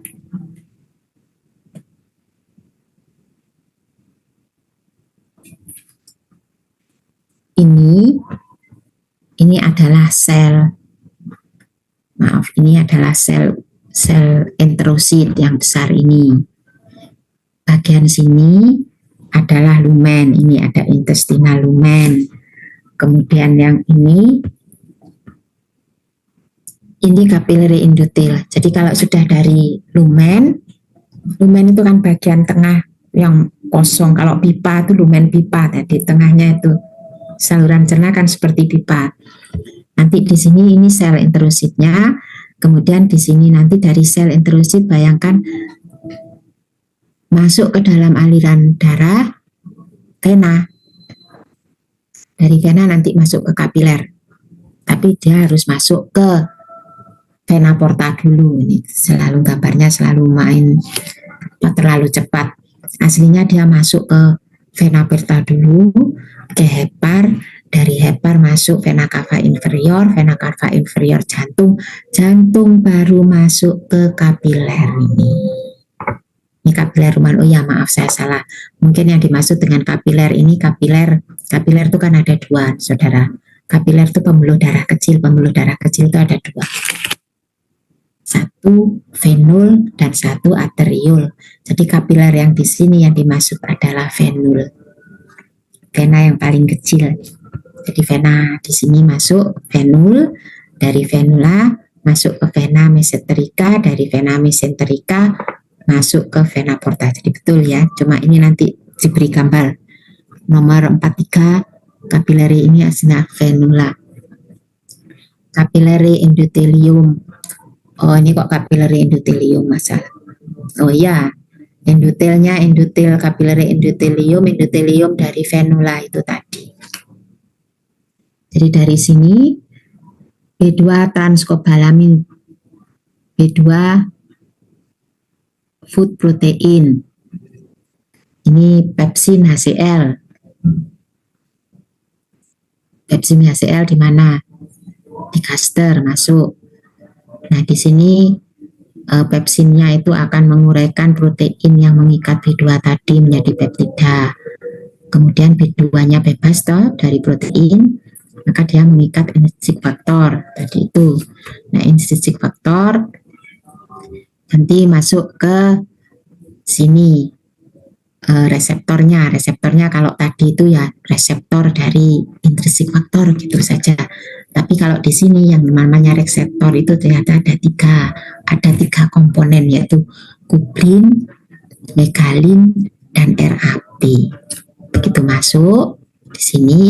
Ini adalah sel. Maaf, ini adalah sel enterosit yang besar ini. Bagian sini adalah lumen, ini ada intestinal lumen. Kemudian yang ini capillary endothel. Jadi kalau sudah dari lumen itu kan bagian tengah yang kosong. Kalau pipa itu lumen pipa, tadi tengahnya itu saluran cerna kan seperti pipa. Nanti di sini ini sel enterositnya, kemudian di sini nanti dari sel enterosit bayangkan masuk ke dalam aliran darah vena. Dari vena nanti masuk ke kapiler. Tapi dia harus masuk ke vena porta dulu. Ini selalu gambarnya selalu main terlalu cepat. Aslinya dia masuk ke vena porta dulu, ke hepar, dari hepar masuk vena cava inferior jantung baru masuk ke kapiler ini. Ini kapiler rumen. Oh ya, maaf saya salah. Mungkin yang dimaksud dengan kapiler ini kapiler itu kan ada dua, saudara. Kapiler itu pembuluh darah kecil itu ada dua. Satu venul dan satu arteriol. Jadi kapiler yang di sini yang dimaksud adalah venul. Vena yang paling kecil. Jadi vena di sini masuk venul, dari venula masuk ke vena mesenterica, dari vena mesenterica masuk ke vena porta. Jadi betul ya, cuma ini nanti diberi gambar. Nomor 43, kapilari ini aslinya venula. Kapilari endothelium. Oh, ini kok kapilari endothelium masalah. Oh ya, endothel kapilari endothelium dari venula itu tadi. Jadi dari sini B2 transkobalamin, B2 food protein, ini pepsin HCl. Pepsin HCl di mana? Di caster masuk. Nah di sini pepsinnya itu akan menguraikan protein yang mengikat B2 tadi menjadi peptida. Kemudian B2-nya bebas toh dari protein, maka dia mengikat intrinsic faktor tadi itu. Nah intrinsic faktor nanti masuk ke sini reseptornya kalau tadi itu ya reseptor dari intrinsic faktor gitu saja. Tapi kalau di sini yang namanya reseptor itu ternyata ada tiga komponen, yaitu kublin, megalin, dan RAP. Begitu masuk di sini,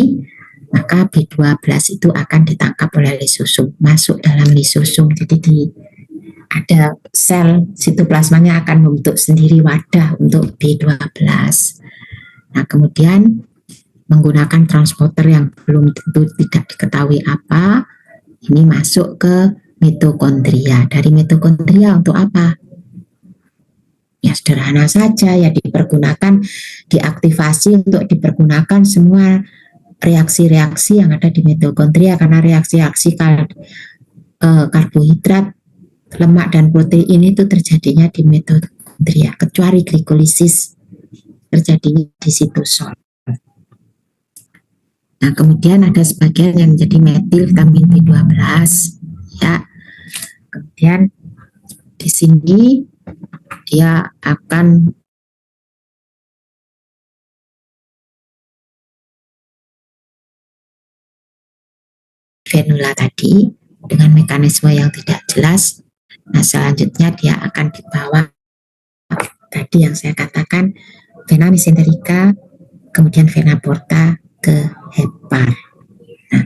maka B12 itu akan ditangkap oleh lisosum, masuk dalam lisosum. Jadi ada sel sitoplasmanya akan membentuk sendiri wadah untuk B12. Nah, kemudian menggunakan transporter yang belum tentu tidak diketahui apa, ini masuk ke mitokondria. Dari mitokondria untuk apa? Ya sederhana saja, ya diaktifasi untuk dipergunakan semua reaksi-reaksi yang ada di mitokondria, karena reaksi-reaksi karbohidrat, lemak dan protein itu terjadinya di mitokondria, kecuali glikolisis terjadinya di sitosol. Nah, kemudian ada sebagian yang menjadi metil vitamin B12 ya. Kemudian di sini dia akan venula tadi dengan mekanisme yang tidak jelas. Nah, selanjutnya dia akan dibawa tadi yang saya katakan vena mesenterica, kemudian vena porta ke hepar. Nah,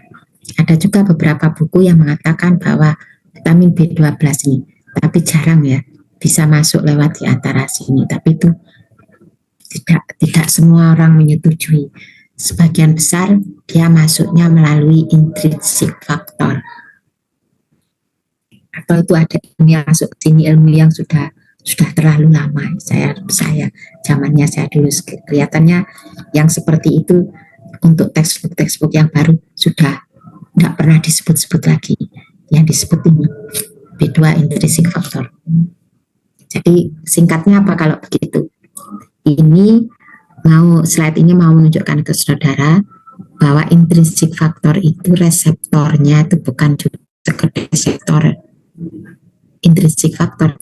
ada juga beberapa buku yang mengatakan bahwa vitamin B12 ini, tapi jarang ya, bisa masuk lewat di antara sini. Tapi itu tidak semua orang menyetujui. Sebagian besar dia masuknya melalui intrinsic faktor. Atau itu ada yang masuk ke sini, ilmu yang sudah terlalu lama. Saya zamannya saya dulu kelihatannya yang seperti itu untuk textbook yang baru sudah tidak pernah disebut-sebut lagi. Yang disebut ini B2 intrinsic factor. Jadi singkatnya apa kalau begitu? Slide ini mau menunjukkan ke saudara bahwa intrinsic factor itu reseptornya itu bukan juga sekedar reseptor intrinsic factor,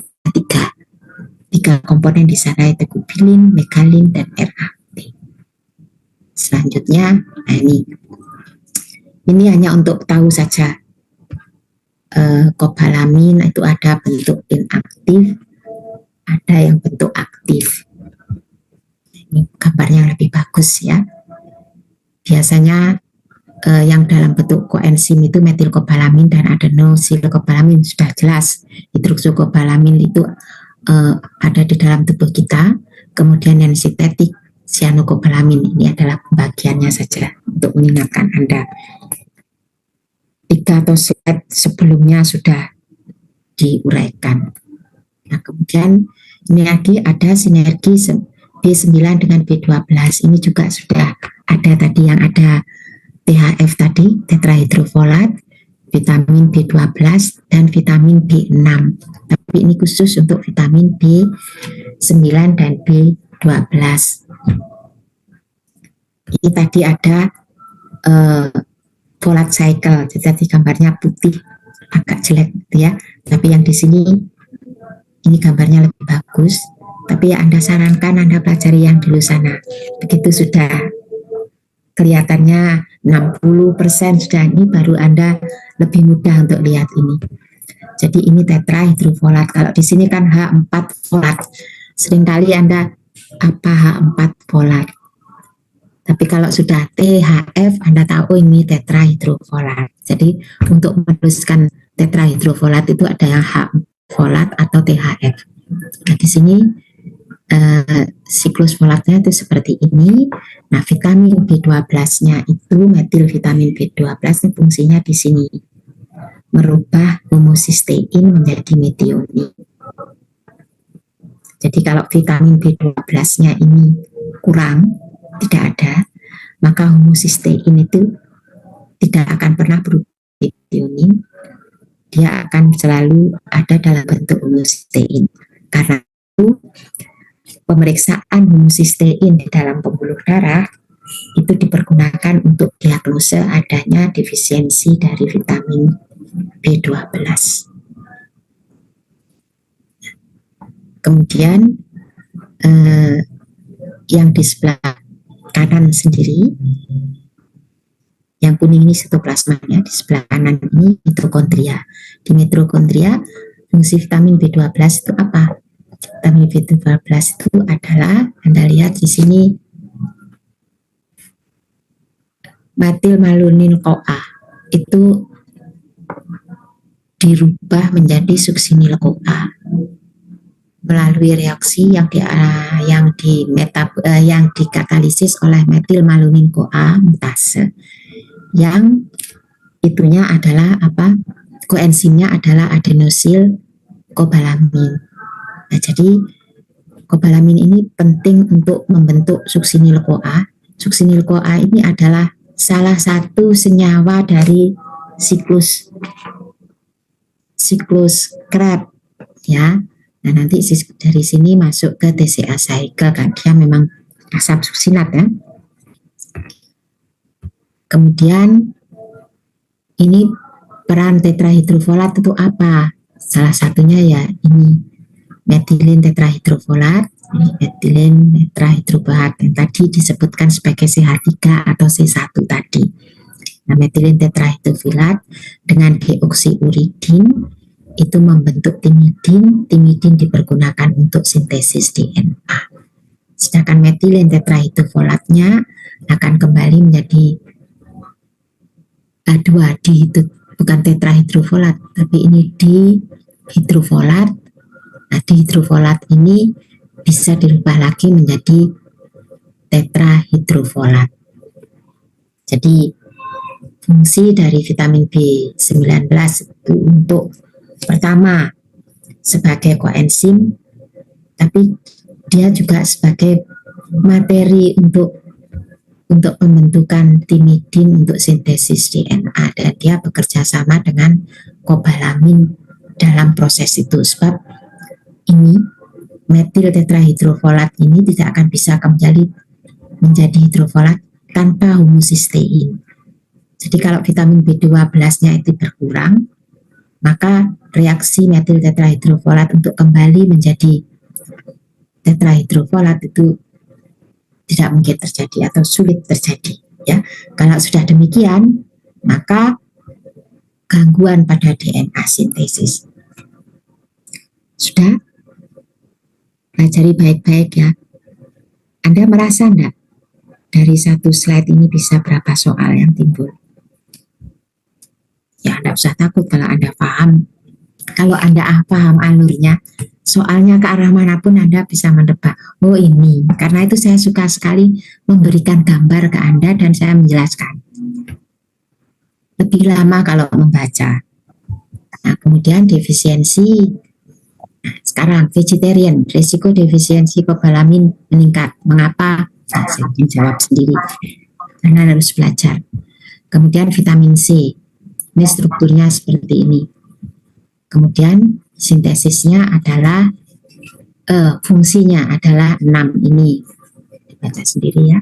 tiga komponen di sana, yaitu kubilin, megalin, dan RAT. Selanjutnya, ini hanya untuk tahu saja. Kobalamin itu ada bentuk inaktif, ada yang bentuk aktif. Ini gambarnya yang lebih bagus ya. Biasanya yang dalam bentuk koenzim itu metilkobalamin dan adenosilkobalamin sudah jelas. Hidroksokobalamin itu ada di dalam tubuh kita. Kemudian yang sintetik cyanokobalamin ini adalah pembagiannya saja untuk mengingatkan Anda. 3 atau slide sebelumnya sudah diuraikan. Nah, kemudian ini lagi ada sinergi B9 dengan B12. Ini juga sudah ada tadi, yang ada THF tadi, tetrahidrofolat, vitamin B12, dan vitamin B6. Tapi ini khusus untuk vitamin B9 dan B12. Ini tadi ada folat cycle, jadi gambarnya putih, agak jelek gitu ya. Tapi yang di sini, ini gambarnya lebih bagus. Tapi ya Anda sarankan Anda pelajari yang dulu sana. Begitu sudah kelihatannya 60% sudah, ini baru Anda lebih mudah untuk lihat ini. Jadi ini tetrahidrofolat. Kalau di sini kan H4 folat. Seringkali Anda apa H4 folat. Tapi kalau sudah THF, Anda tahu ini tetrahidrofolat. Jadi untuk menuliskan tetrahidrofolat itu ada yang H folat atau THF. Nah, di sini siklus folatnya itu seperti ini. Nah, vitamin B12-nya itu metil vitamin B12 ini fungsinya di sini merubah homocysteine menjadi metionin. Jadi kalau vitamin B12-nya ini kurang, tidak ada, maka homocysteine itu tidak akan pernah berubah metionin. Dia akan selalu ada dalam bentuk homocysteine. Karena itu pemeriksaan homocysteine di dalam pembuluh darah itu dipergunakan untuk diagnosa adanya defisiensi dari vitamin B12. Kemudian yang di sebelah kanan sendiri, yang kuning ini sitoplasmanya, di sebelah kanan ini mitokondria. Di mitokondria fungsi vitamin B12 itu apa? Vitamin B12 itu adalah, Anda lihat di sini, metilmalonil CoA itu dirubah menjadi suksinil CoA melalui reaksi yang dikatalisis oleh metilmalonil CoA mutase, yang itunya adalah apa? Koenzimnya adalah adenosil kobalamin. Nah, jadi kobalamin ini penting untuk membentuk suksinil CoA. Suksinil CoA ini adalah salah satu senyawa dari siklus Krebs ya. Nah, nanti dari sini masuk ke TCA cycle kan, dia memang asam suksinat ya. Kemudian ini peran tetrahidrofolat itu apa? Salah satunya ya ini metilin tetrahidrofolat, metilin tetrahidrofolat yang tadi disebutkan sebagai CH3 atau C1 tadi. Nah, metilin tetrahidrofolat dengan deoksiuridin itu membentuk timidin. Timidin dipergunakan untuk sintesis DNA. Sedangkan metilin tetrahidrofolatnya akan kembali menjadi bukan tetrahidrofolat, tapi ini dihidrofolat. Nah, dihidrofolat ini bisa dirubah lagi menjadi tetrahidrofolat. Jadi fungsi dari vitamin B19 itu untuk pertama sebagai koenzim, tapi dia juga sebagai materi untuk untuk pembentukan timidin untuk sintesis DNA, dan dia bekerja sama dengan kobalamin dalam proses itu. Sebab ini metil tetrahidrofolat ini tidak akan bisa kembali menjadi hidrofolat tanpa homocysteine. Jadi kalau vitamin B12-nya itu berkurang, maka reaksi metil tetrahidrofolat untuk kembali menjadi tetrahidrofolat itu tidak mungkin terjadi atau sulit terjadi, ya. Kalau sudah demikian, maka gangguan pada DNA sintesis. Sudah? Pelajari baik-baik ya. Anda merasa enggak dari satu slide ini bisa berapa soal yang timbul? Ya, Anda usah takut kalau Anda paham. Kalau Anda paham alurnya, soalnya ke arah manapun Anda bisa menebak, oh ini. Karena itu saya suka sekali memberikan gambar ke Anda dan saya menjelaskan. Lebih lama kalau membaca. Nah, kemudian defisiensi. Nah, sekarang vegetarian, risiko defisiensi kobalamin meningkat. Mengapa? Nah, saya menjawab sendiri. Karena harus belajar. Kemudian vitamin C. Ini strukturnya seperti ini. Kemudian sintesisnya adalah fungsinya adalah 6 ini. Dibaca sendiri ya.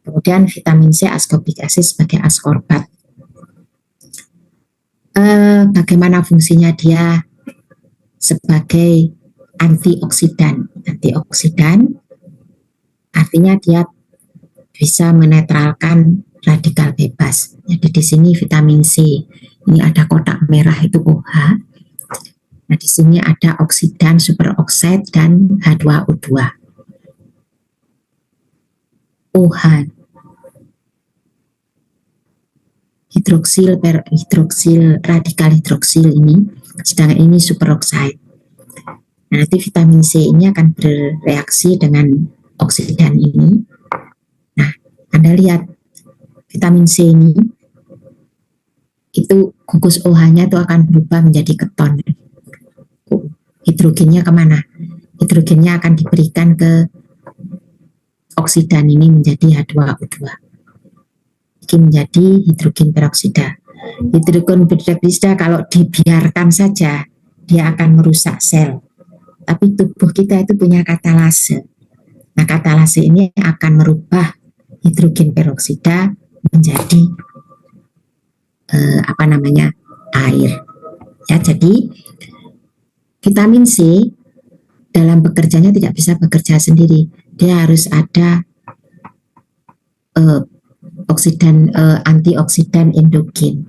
Kemudian vitamin C ascorbic acid sebagai ascorbat. Bagaimana fungsinya dia? Sebagai antioksidan. Antioksidan artinya dia bisa menetralkan radikal bebas. Jadi di sini vitamin C, ini ada kotak merah itu OH. Nah, di sini ada oksidan, superoksida dan H2O2. OH, hidroksil radikal hidroksil ini, sedangkan ini superoksida. Nah, nanti vitamin C ini akan bereaksi dengan oksidan ini. Nah, Anda lihat vitamin C ini itu gugus OH-nya itu akan berubah menjadi keton. Hidrogennya kemana? Hidrogennya akan diberikan ke oksidan ini menjadi H2O2. Ini menjadi hidrogen peroksida. Hidrogen peroksida kalau dibiarkan saja dia akan merusak sel. Tapi tubuh kita itu punya katalase. Nah, katalase ini akan merubah hidrogen peroksida menjadi air. Ya, jadi vitamin C dalam bekerjanya tidak bisa bekerja sendiri. Dia harus ada antioksidan endogen.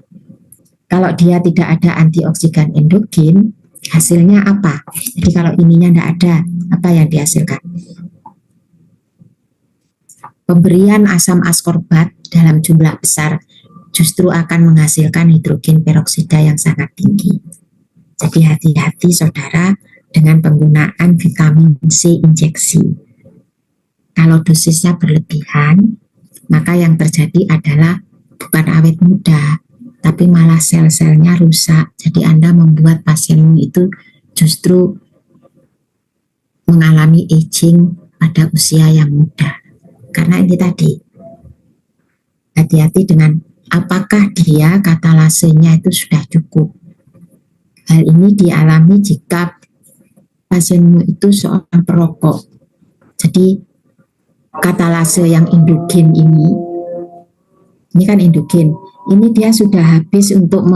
Kalau dia tidak ada antioksidan endogen, hasilnya apa? Jadi kalau ininya tidak ada, apa yang dihasilkan? Pemberian asam askorbat dalam jumlah besar justru akan menghasilkan hidrogen peroksida yang sangat tinggi. Jadi hati-hati saudara dengan penggunaan vitamin C injeksi. Kalau dosisnya berlebihan, maka yang terjadi adalah bukan awet muda, tapi malah sel-selnya rusak. Jadi Anda membuat pasienmu itu justru mengalami aging pada usia yang muda. Karena ini tadi, hati-hati dengan apakah dia katalasenya itu sudah cukup. Hal ini dialami jika pasienmu itu seorang perokok. Jadi katalase yang endogen ini kan endogen, ini dia sudah habis untuk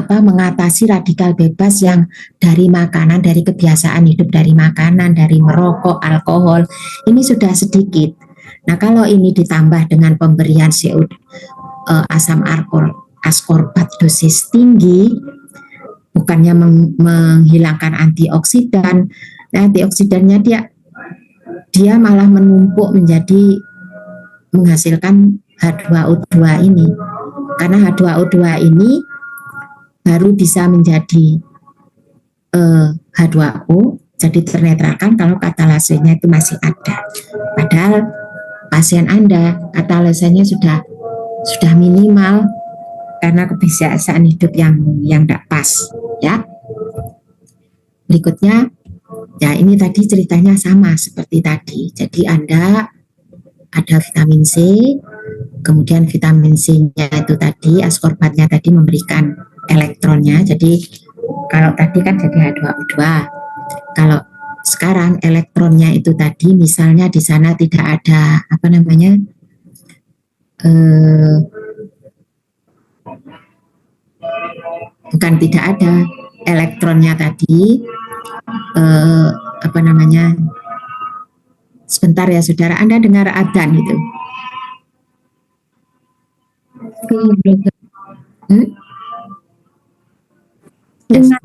mengatasi radikal bebas yang dari makanan, dari kebiasaan hidup, dari makanan, dari merokok, alkohol, ini sudah sedikit. Nah, kalau ini ditambah dengan pemberian asam askorbat dosis tinggi, bukannya menghilangkan antioksidan, nah antioksidannya dia malah menumpuk menjadi menghasilkan H2O2 ini. Karena H2O2 ini baru bisa menjadi H2O, jadi ternetralkan kalau katalasenya itu masih ada. Padahal pasien Anda katalasenya sudah minimal karena kebiasaan hidup yang tidak pas, ya. Berikutnya Ya, ini tadi ceritanya sama seperti tadi. Jadi Anda ada vitamin C, kemudian vitamin C-nya itu tadi, askorbatnya tadi memberikan elektronnya. Jadi kalau tadi kan jadi H2O2. Kalau sekarang elektronnya itu tadi, misalnya di sana tidak ada apa namanya, bukan tidak ada elektronnya tadi, apa namanya, sebentar ya saudara, Anda dengar adzan itu? Dengar.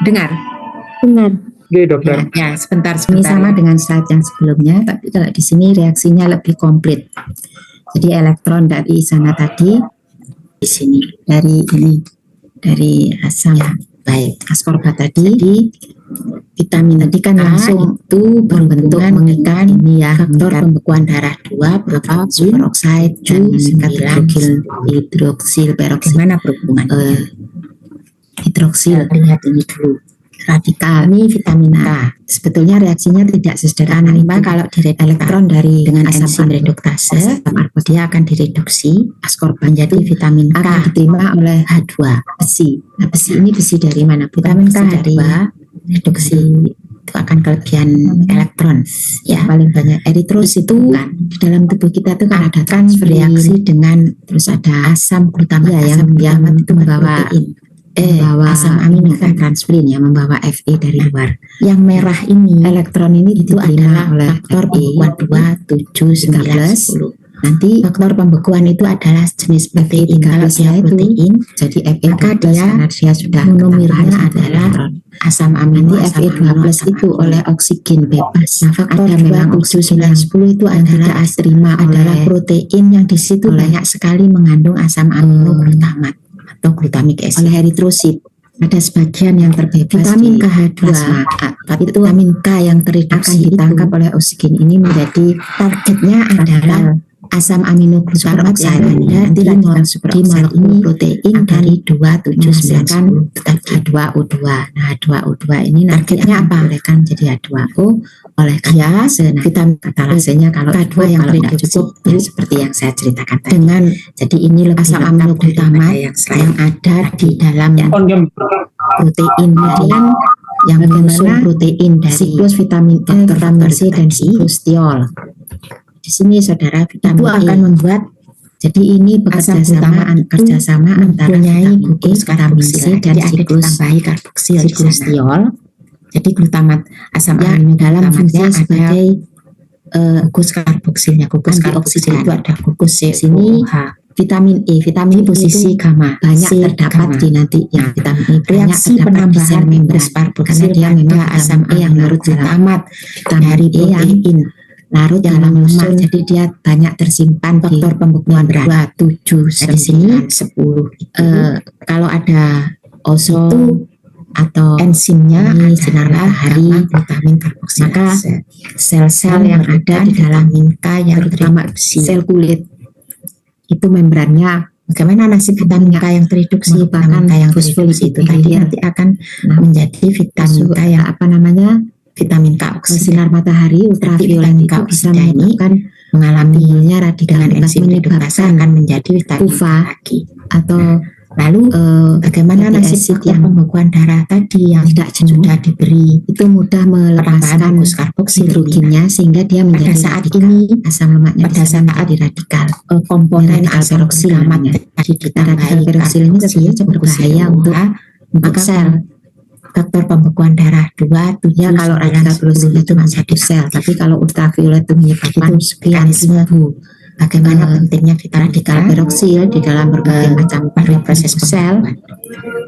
Dengar? Dengar. Oke, dokter. Ya, sebentar. Ini sama dengan slide yang sebelumnya, tapi kalau di sini reaksinya lebih komplit. Jadi elektron dari sana tadi di sini dari ini, dari asam askorbat tadi, jadi vitamin tadi kan langsung itu berbentuk mengikat ini ya, faktor pembekuan darah 2 berupa peroksida dan hidroksil peroksid. Mana berhubungannya? Hidroksil, lihat ini dulu. Radikal ini vitamin K. Sebetulnya reaksinya tidak sesederhana itu. Kalau elektron dari dengan enzim reduktase, dia akan direduksi askorbat menjadi vitamin K, akan diterima oleh H2 besi. Nah, besi ini besi dari mana? Vitamin K dari reduksi itu akan kelebihan elektron. Ya, paling banyak eritrosit itu kan di dalam tubuh kita itu kan ada reaksi dengan terus ada asam glutamat, yang itu membawa asam amino transferin ya, membawa Fe dari luar. Yang merah ini elektron ini itu adalah faktor pembekuan 2, 7, 9, 10. Nanti faktor pembekuan itu adalah jenis protein. Kalau dia protein, jadi Fe12 karena dia sudah monomernya adalah asam amino. Nanti Fe2+ itu oleh oksigen bebas. Nah, faktor ada memang oksigen 10 itu adalah diterima adalah protein yang di situ banyak sekali mengandung asam amino glutamat atau glutamik acid oleh eritrosit. Ada sebagian yang terbebas vitamin KH2 plasma, tapi vitamin K yang tereduksi akan ditangkap oleh oksigen ini menjadi targetnya adalah asam amino glutamat yang nanti radikal superoksida ini protein dari 2, 7, 9, 10 H2O2. Nah, H2O2 ini targetnya apa? Kan jadi H2O oleh katase. Nah, vitamin katalasenya kalau K2 yang tidak cukup ya, seperti yang saya ceritakan tadi. Dengan jadi ini lebih asam amino glutamat yang ada di dalam protein yang mengusung protein dari siklus vitamin vitamin C dan siklus tiol. Di sini saudara vitamin E akan membuat, jadi ini kerjasama antara vitamin E, vitamin C dan siklus tiol. Jadi glutamat asam amino dalam fungsi sebagai gugus karboksilnya. Gugus karboksil itu ada gugus C, sini vitamin E, vitamin posisi gamma banyak terdapat di nanti yang vitamin E reaksi penambahan gugus karboksil karena dia memang asam E yang larut glutamat dari protein larut dalam lemak, jadi dia banyak tersimpan faktor pembekuan 2, 7, 9, 10. Kalau ada ozon atau enzimnya ini sinar matahari, vitamin karboksil, maka sel-sel yang ada di dalam K yang terutama sel kulit itu membrannya bagaimana nasib vitamin K yang tereduksi, bahkan K yang fosfolit itu tadi nanti akan menjadi vitamin K yang apa namanya, vitamin K oksida. Sinar matahari ultraviolet itu bisa menyebabkan mengalami radikal enzim reduktase akan menjadi vitamin UVA lagi. Atau lalu bagaimana nasib yang pembekuan darah tadi yang tidak sudah diberi itu mudah melepaskan gugus karboksil hidrogennya sehingga dia menjadi saat ini asam lemaknya pada saat radikal komponen peroksil tadi radikal peroksil ini sebenarnya cukup berbahaya untuk sel. Faktor pembekuan darah 2, 7, ya kalau radikal peroksil itu masih di sel, tapi kalau ultraviolet itu menyebabkan sekian ribu. Bagaimana pentingnya radikal peroksil di dalam berbagai macam proses sel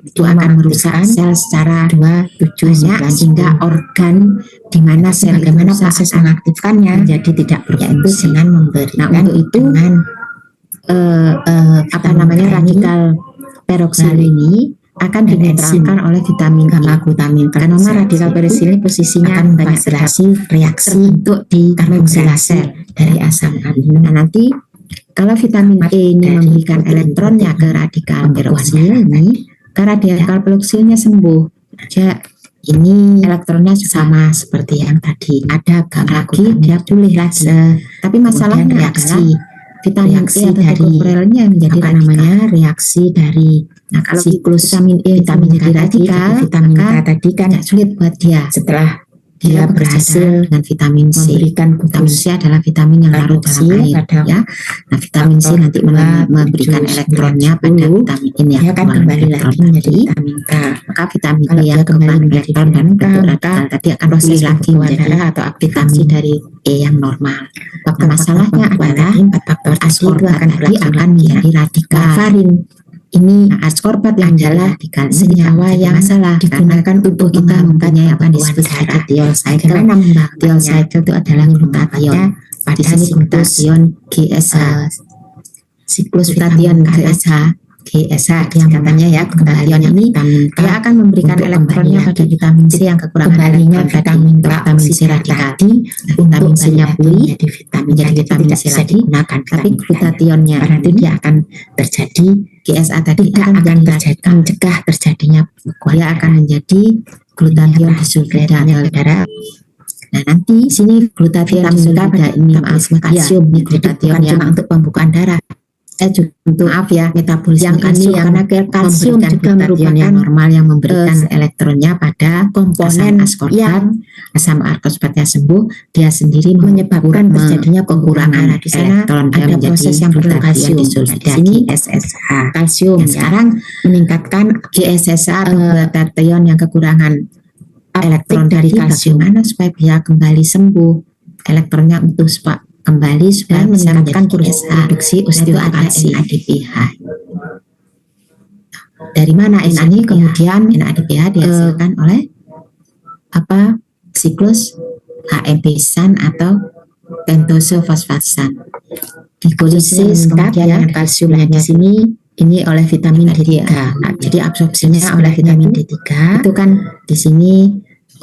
itu akan merusak sel secara 2, 7, 9, sehingga organ di mana sel bagaimana proses mengaktifkannya jadi tidak berfungsi dengan memberikan. Nah, untuk itu dengan apa namanya radikal peroksil ini akan dinetralkan oleh vitamin gamma glutamin karena radikal peroksil ini posisinya akan memfasilitasi reaksi untuk di karboksilase dari asam amino. Nah, nanti kalau vitamin E ini memberikan elektronnya ke radikal peroksil ini, karena radikal peroksilnya sembuh, ini elektronnya sama seperti yang tadi, ada gang lagi dia pulih lagi. Tapi masalahnya reaksi vitamin E atau tocopherolnya menjadi reaksi dari kalau siklus vitamin E menjadi radikal, vitamin K tadi kan sulit buat dia. Setelah dia berhasil dengan vitamin C, memberikan vitamin C adalah vitamin yang larut dalam air, ya. Nah, vitamin C nanti memberikan elektronnya pada vitamin ini yang akan kembali lagi menjadi vitamin K. Maka vitamin E yang kembali menjadi elektron dan bentuk radikal tadi akan proses lagi menjadi atau aktivasi dari E yang normal. Masalahnya adalah faktor askorbat tadi akan menjadi radikal. Ini askorbat yang adalah senyawa yang salah digunakan untuk kita mempunyai apa disebut diol cycle. Diol cycle itu adalah glutathione. Pada sini glutathione GSH, siklus glutathione GSH yang katanya ya glutathione ini dia akan memberikan elektronnya pada vitamin C yang kekurangan kembalinya vitamin C radikal. Vitamin C-nya pulih menjadi vitamin C lagi digunakan, tapi glutathione-nya berarti dia akan terjadi GSA tadi akan mencegah terjadinya pembekuan. Dia akan menjadi glutathione disulfida darah. Nah, nanti sini glutathione disulfida ini kalsium ini glutathione yang untuk pembukaan darah. Untuk maaf ya, metabolisme yang kalsium karena kalsium juga merupakan yang normal yang memberikan elektronnya pada komponen askorbat. Asam askorbatnya sembuh, dia sendiri menyebabkan terjadinya kekurangan di sana. Ada proses yang perlu kalsium di sini GSSH kalsium. Sekarang meningkatkan GSSH glutathione yang kekurangan elektron dari kalsium. Bagaimana supaya dia kembali sembuh elektronnya untuk kembali supaya meningkatkan produksi osteokalsium NADPH. Dari mana ini kemudian NADPH dihasilkan oleh apa? Siklus HMP-san atau pentose fosfatsan. Glikolisis kemudian kalsiumnya di sini ini oleh vitamin D3. Nah, jadi absorpsinya oleh vitamin D3 itu kan di sini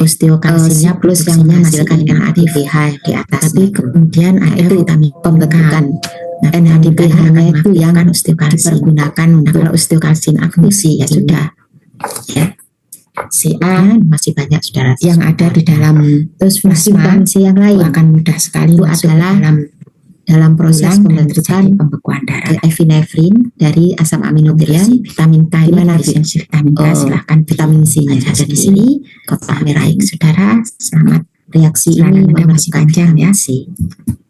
osteokalsiumnya plus yang menghasilkan NADPH di atas. Tapi kemudian ada vitamin pembentukan NADPH-nya itu yang osteokalsium dipergunakan. Nah, kalau osteokalsium fungsi ya sudah ya. CA masih banyak saudara yang ada di dalam. Terus fungsi vitamin C yang lain akan mudah sekali itu adalah dalam proses pembentukan pembekuan darah epinefrin dari asam amino glycerin, vitamin K. Dimana vitamin K? Silahkan vitamin C-nya ada di sini. Kotak merah saudara. Selamat reaksi ini masih panjang ya.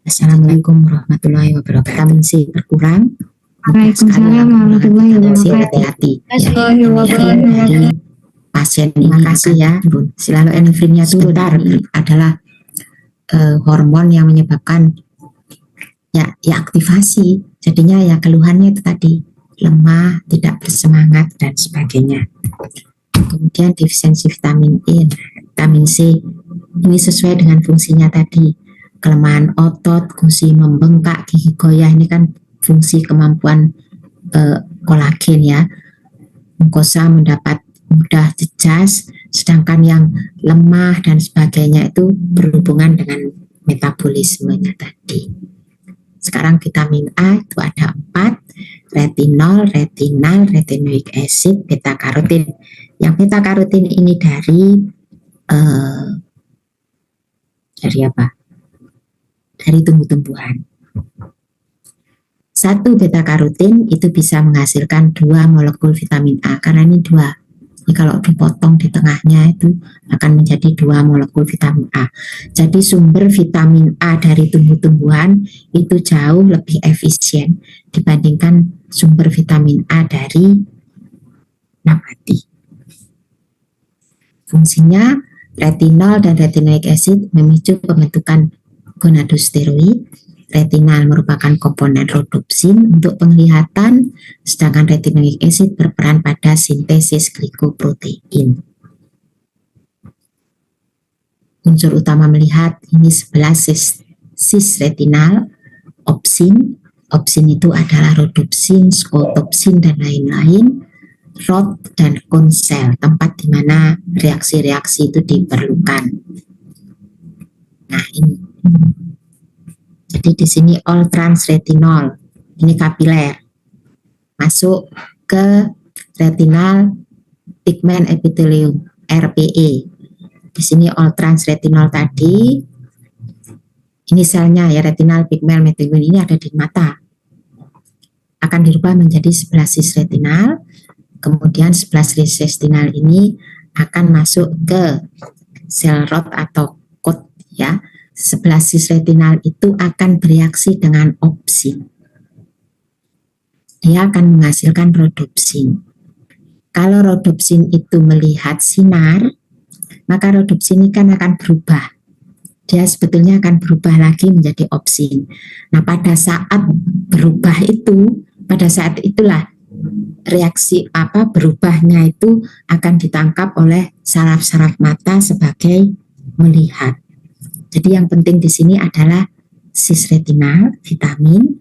Assalamualaikum warahmatullahi wabarakatuh. Vitamin C berkurang. Waalaikumsalam warahmatullahi wabarakatuh. Hati-hati. Dari pasien ini kasih ya. Selalu epinefrinnya turun adalah hormon yang menyebabkan ya aktivasi, jadinya ya keluhannya itu tadi lemah, tidak bersemangat dan sebagainya. Kemudian defisiensi vitamin E, vitamin C ini sesuai dengan fungsinya tadi, kelemahan otot, fungsi membengkak, gigi goyah ini kan fungsi kemampuan kolagen ya, mukosa mendapat mudah jejas, sedangkan yang lemah dan sebagainya itu berhubungan dengan metabolismenya tadi. Sekarang vitamin A itu ada 4, retinol, retinoic acid, beta karotin. Yang beta karotin ini dari apa? Dari tumbuh-tumbuhan. 1 beta karotin itu bisa menghasilkan 2 molekul vitamin A karena ini 2. Ini kalau dipotong di tengahnya itu akan menjadi 2 molekul vitamin A. Jadi sumber vitamin A dari tumbuh-tumbuhan itu jauh lebih efisien dibandingkan sumber vitamin A dari nabati. Fungsinya retinol dan retinoic acid memicu pembentukan gonadosteroid. Retinal merupakan komponen rodopsin untuk penglihatan, sedangkan retinoic acid berperan pada sintesis glikoprotein. Unsur utama melihat ini 11 cis-retinal, opsin. Opsin itu adalah rodopsin, skotopsin, dan lain-lain. Rod dan cone cell, tempat di mana reaksi-reaksi itu diperlukan. Nah, ini. Jadi di sini all trans retinol, ini kapiler, masuk ke retinal pigment epithelium (RPE). Di sini all trans retinol tadi, ini selnya ya, retinal pigment methylene ini ada di mata. Akan dirubah menjadi 11 cis retinal, kemudian 11 cis retinal ini akan masuk ke sel rod atau coat ya. 11 cis retinal itu akan bereaksi dengan opsin. Dia akan menghasilkan rhodopsin. Kalau rhodopsin itu melihat sinar, maka rhodopsin ini kan akan berubah. Dia sebetulnya akan berubah lagi menjadi opsin. Nah, pada saat berubah itu, pada saat itulah reaksi berubahnya itu akan ditangkap oleh saraf-saraf mata sebagai melihat. Jadi yang penting di sini adalah cis retinal, vitamin,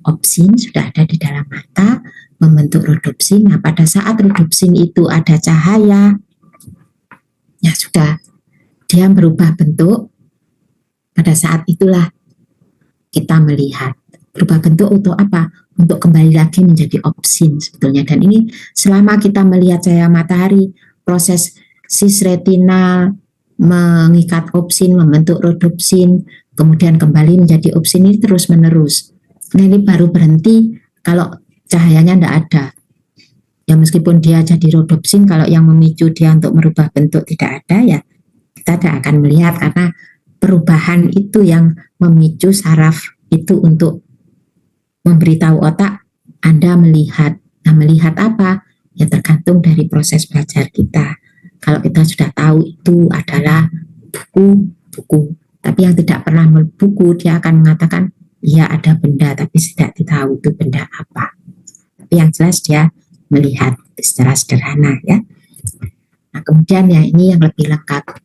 opsin sudah ada di dalam mata, membentuk rhodopsin. Nah, pada saat rhodopsin itu ada cahaya, ya sudah, dia berubah bentuk. Pada saat itulah kita melihat. Berubah bentuk untuk apa? Untuk kembali lagi menjadi opsin sebetulnya. Dan ini selama kita melihat cahaya matahari, proses cis retinal mengikat opsin, membentuk rhodopsin, kemudian kembali menjadi opsin ini terus menerus. Nah, ini baru berhenti kalau cahayanya tidak ada. Ya meskipun dia jadi rhodopsin, kalau yang memicu dia untuk merubah bentuk tidak ada, ya kita tidak akan melihat karena perubahan itu yang memicu saraf itu untuk memberitahu otak Anda melihat. Nah, melihat apa? Ya tergantung dari proses belajar kita. Kalau kita sudah tahu itu adalah buku, tapi yang tidak pernah buku, dia akan mengatakan ya ada benda, tapi tidak tahu itu benda apa. Tapi yang jelas dia melihat secara sederhana ya. Nah, kemudian ya ini yang lebih lengkap.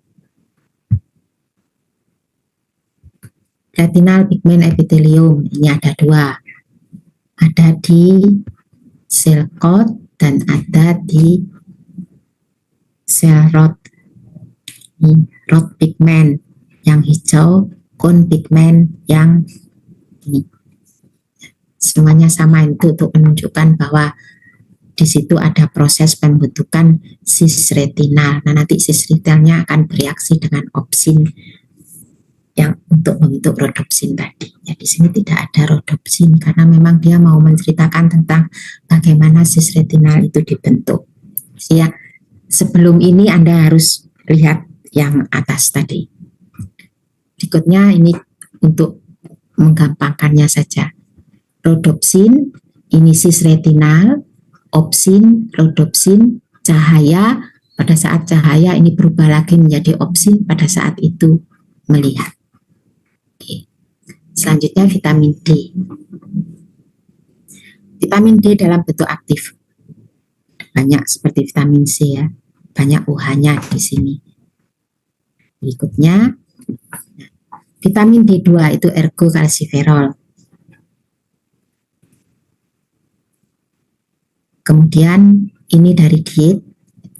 Retinal pigment epithelium ini ada dua, ada di sel coat dan ada di sel rod. Ini rod pigment yang hijau, cone pigment yang ini. Semuanya sama itu untuk menunjukkan bahwa di situ ada proses pembentukan cis retinal. Nah, nanti cis retinalnya akan bereaksi dengan opsin yang untuk membentuk rhodopsin tadi. Ya, di sini tidak ada rhodopsin karena memang dia mau menceritakan tentang bagaimana cis retinal itu dibentuk. Ya, sebelum ini Anda harus lihat yang atas tadi. Berikutnya ini untuk menggampangkannya saja. Rhodopsin, ini cis retinal, opsin, rhodopsin, cahaya. Pada saat cahaya ini berubah lagi menjadi opsin pada saat itu melihat. Selanjutnya vitamin D. Vitamin D dalam bentuk aktif. Banyak seperti vitamin C ya. Banyak UH-nya di sini. Berikutnya vitamin D2 itu ergokalsiferol. Kemudian ini dari diet.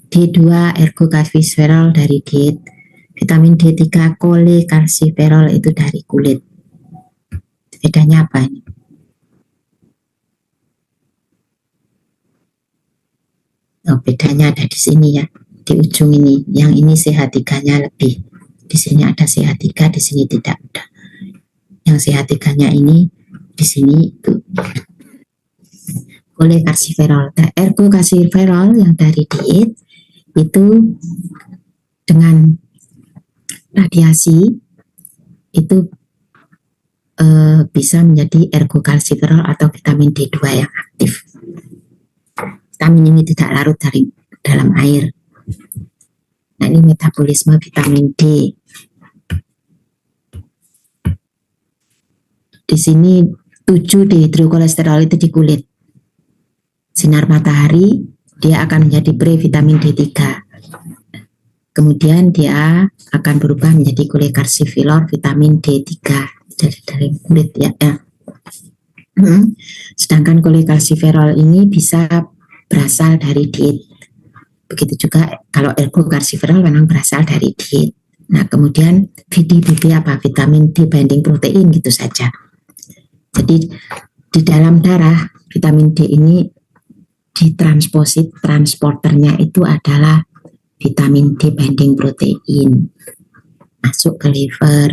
D2 ergokalsiferol dari diet. Vitamin D3 kolekalsiferol itu dari kulit. Bedanya apa ini? Oh, bedanya ada di sini ya, di ujung ini. Yang ini CH3-nya lebih. Di sini ada CH3, di sini tidak ada. Yang CH3-nya ini di sini itu kolekalsiferol. Nah, ergokalsiferol yang dari diet itu dengan radiasi itu bisa menjadi ergokalsiferol atau vitamin D2 yang aktif. Vitamin ini tidak larut dari dalam air. Nah, ini metabolisme vitamin D. Di sini 7 dihidrokolesterol itu di kulit. Sinar matahari dia akan menjadi previtamin D3. Kemudian dia akan berubah menjadi kolekalsiferol vitamin D3 dari kulit ya. Sedangkan kolekalsiferol ini bisa berasal dari diet. Begitu juga kalau ergokalsiferol memang berasal dari diet. Nah, kemudian VDBP apa? Vitamin D binding protein gitu saja. Jadi di dalam darah vitamin D ini ditransporternya itu adalah vitamin D binding protein masuk ke liver.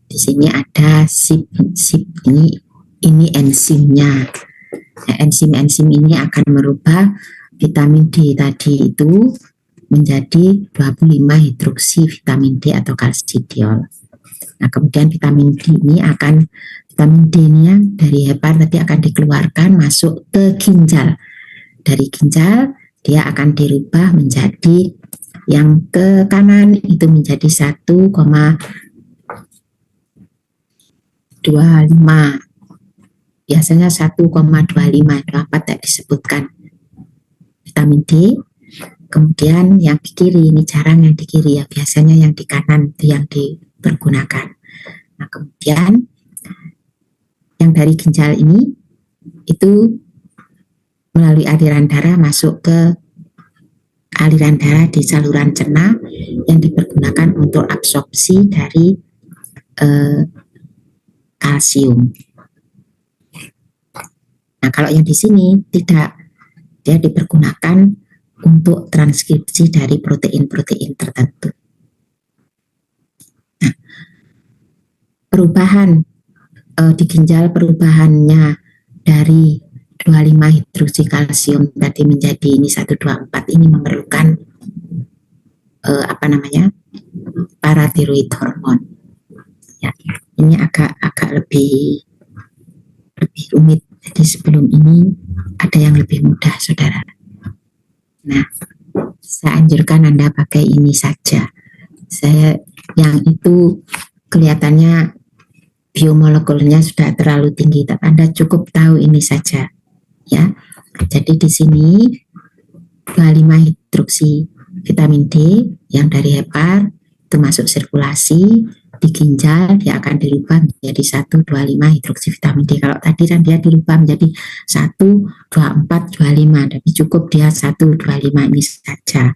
Di sini ada SIP ini enzimnya. Nah, enzim ini akan merubah vitamin D tadi itu menjadi 25 hidroksi vitamin D atau kalsidiol. Nah, kemudian vitamin D ini dari hepar tadi akan dikeluarkan masuk ke ginjal. Dari ginjal dia akan dirubah menjadi yang ke kanan itu menjadi 1,25. Biasanya 1,25 dapat tidak disebutkan vitamin D. Kemudian yang di kiri, ini jarang yang di kiri ya, biasanya yang di kanan itu yang dipergunakan. Nah, kemudian yang dari ginjal ini itu melalui aliran darah masuk ke aliran darah di saluran cerna yang dipergunakan untuk absorpsi dari kalsium. Nah, kalau yang di sini tidak, dia dipergunakan untuk transkripsi dari protein-protein tertentu. Nah, perubahan di ginjal, perubahannya dari 25 hidroksi kalsium tadi menjadi ini 124 ini memerlukan paratiroid hormon. Ya, ini agak lebih rumit. Jadi sebelum ini ada yang lebih mudah, saudara. Nah, saya anjurkan Anda pakai ini saja. Yang itu kelihatannya biomolekulnya sudah terlalu tinggi, tapi Anda cukup tahu ini saja. Ya, jadi di sini 25 hidroksi vitamin D yang dari hepar itu masuk sirkulasi di ginjal, dia akan dirubah menjadi 1,25 hidroksi vitamin D. Kalau tadi kan dia dirubah menjadi 1,24,25, tapi cukup dia 1,25 ini saja.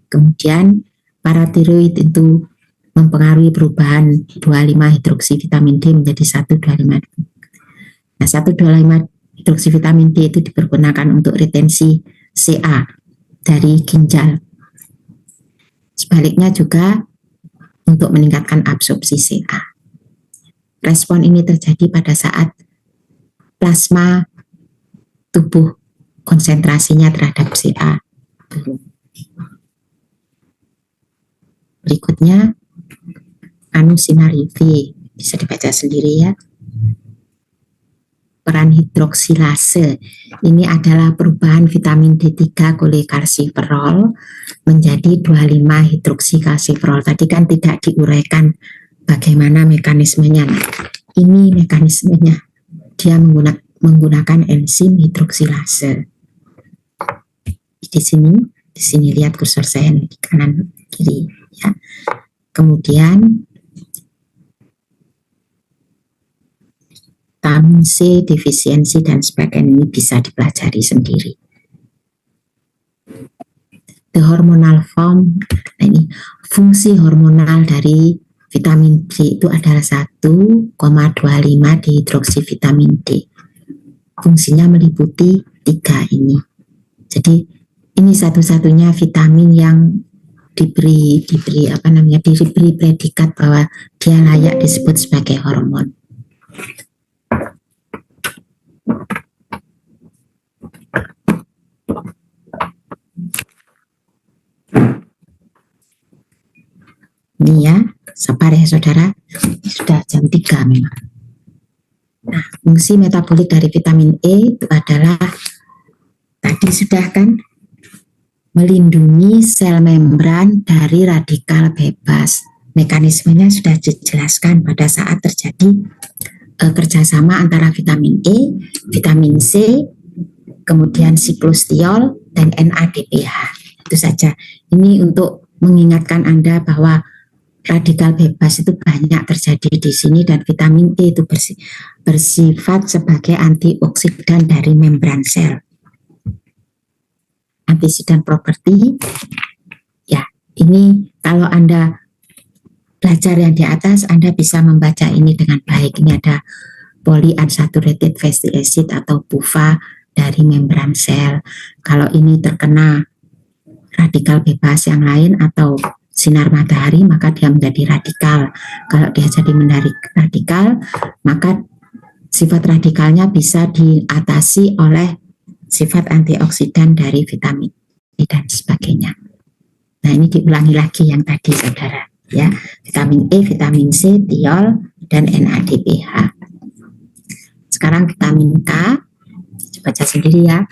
Kemudian paratiroid itu mempengaruhi perubahan 25 hidroksi vitamin D menjadi 1,25. Nah, 1,25 hidroksi vitamin D itu dipergunakan untuk retensi Ca dari ginjal. Sebaliknya juga untuk meningkatkan absorpsi Ca. Respon ini terjadi pada saat plasma tubuh konsentrasinya terhadap Ca turun. Berikutnya anusinari V, bisa dibaca sendiri ya. Peran hidroksilase ini adalah perubahan vitamin D3 kolekalsiferol menjadi 25 hidroksikalsiferol. Tadi kan tidak diuraikan bagaimana mekanismenya. Ini mekanismenya, dia menggunakan enzim hidroksilase. Di sini lihat kursor saya di kanan kiri ya. Kemudian vitamin C defisiensi dan sebagainya ini bisa dipelajari sendiri. The hormonal form, nah ini fungsi hormonal dari vitamin D itu adalah 1,25 dihidroksivitamin D. Fungsinya meliputi 3 ini. Jadi ini satu-satunya vitamin yang diberi predikat bahwa dia layak disebut sebagai hormon. Ini ya, sabar ya saudara, sudah jam 3 memang. Nah, fungsi metabolik dari vitamin E itu adalah, tadi sudah kan, melindungi sel membran dari radikal bebas. Mekanismenya sudah dijelaskan pada saat terjadi kerjasama antara vitamin E, vitamin C, kemudian siklostiol, dan NADPH. Itu saja. Ini untuk mengingatkan Anda bahwa radikal bebas itu banyak terjadi di sini, dan vitamin E itu bersifat sebagai antioksidan dari membran sel. Antioksidan properti, ya ini kalau Anda belajar yang di atas, Anda bisa membaca ini dengan baik. Ini ada polyunsaturated fatty acid atau PUFA dari membran sel. Kalau ini terkena radikal bebas yang lain atau sinar matahari, maka dia menjadi radikal. Kalau dia jadi radikal, maka sifat radikalnya bisa diatasi oleh sifat antioksidan dari vitamin E dan sebagainya. Nah, ini diulangi lagi yang tadi, saudara, ya. Vitamin E, vitamin C, thiol, dan NADPH. Sekarang vitamin K, baca sendiri ya.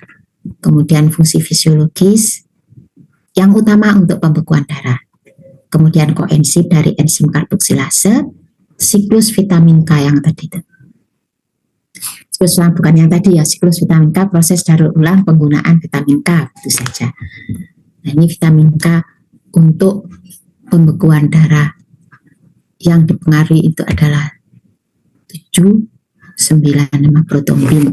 Kemudian fungsi fisiologis, yang utama untuk pembekuan darah. Kemudian koenzim dari enzim karboksilase, siklus vitamin K yang tadi itu. Siklus bukan yang tadi ya, siklus vitamin K, proses daur ulang penggunaan vitamin K, itu saja. Nah, ini vitamin K untuk pembekuan darah yang dipengaruhi itu adalah 7, 9 protombin.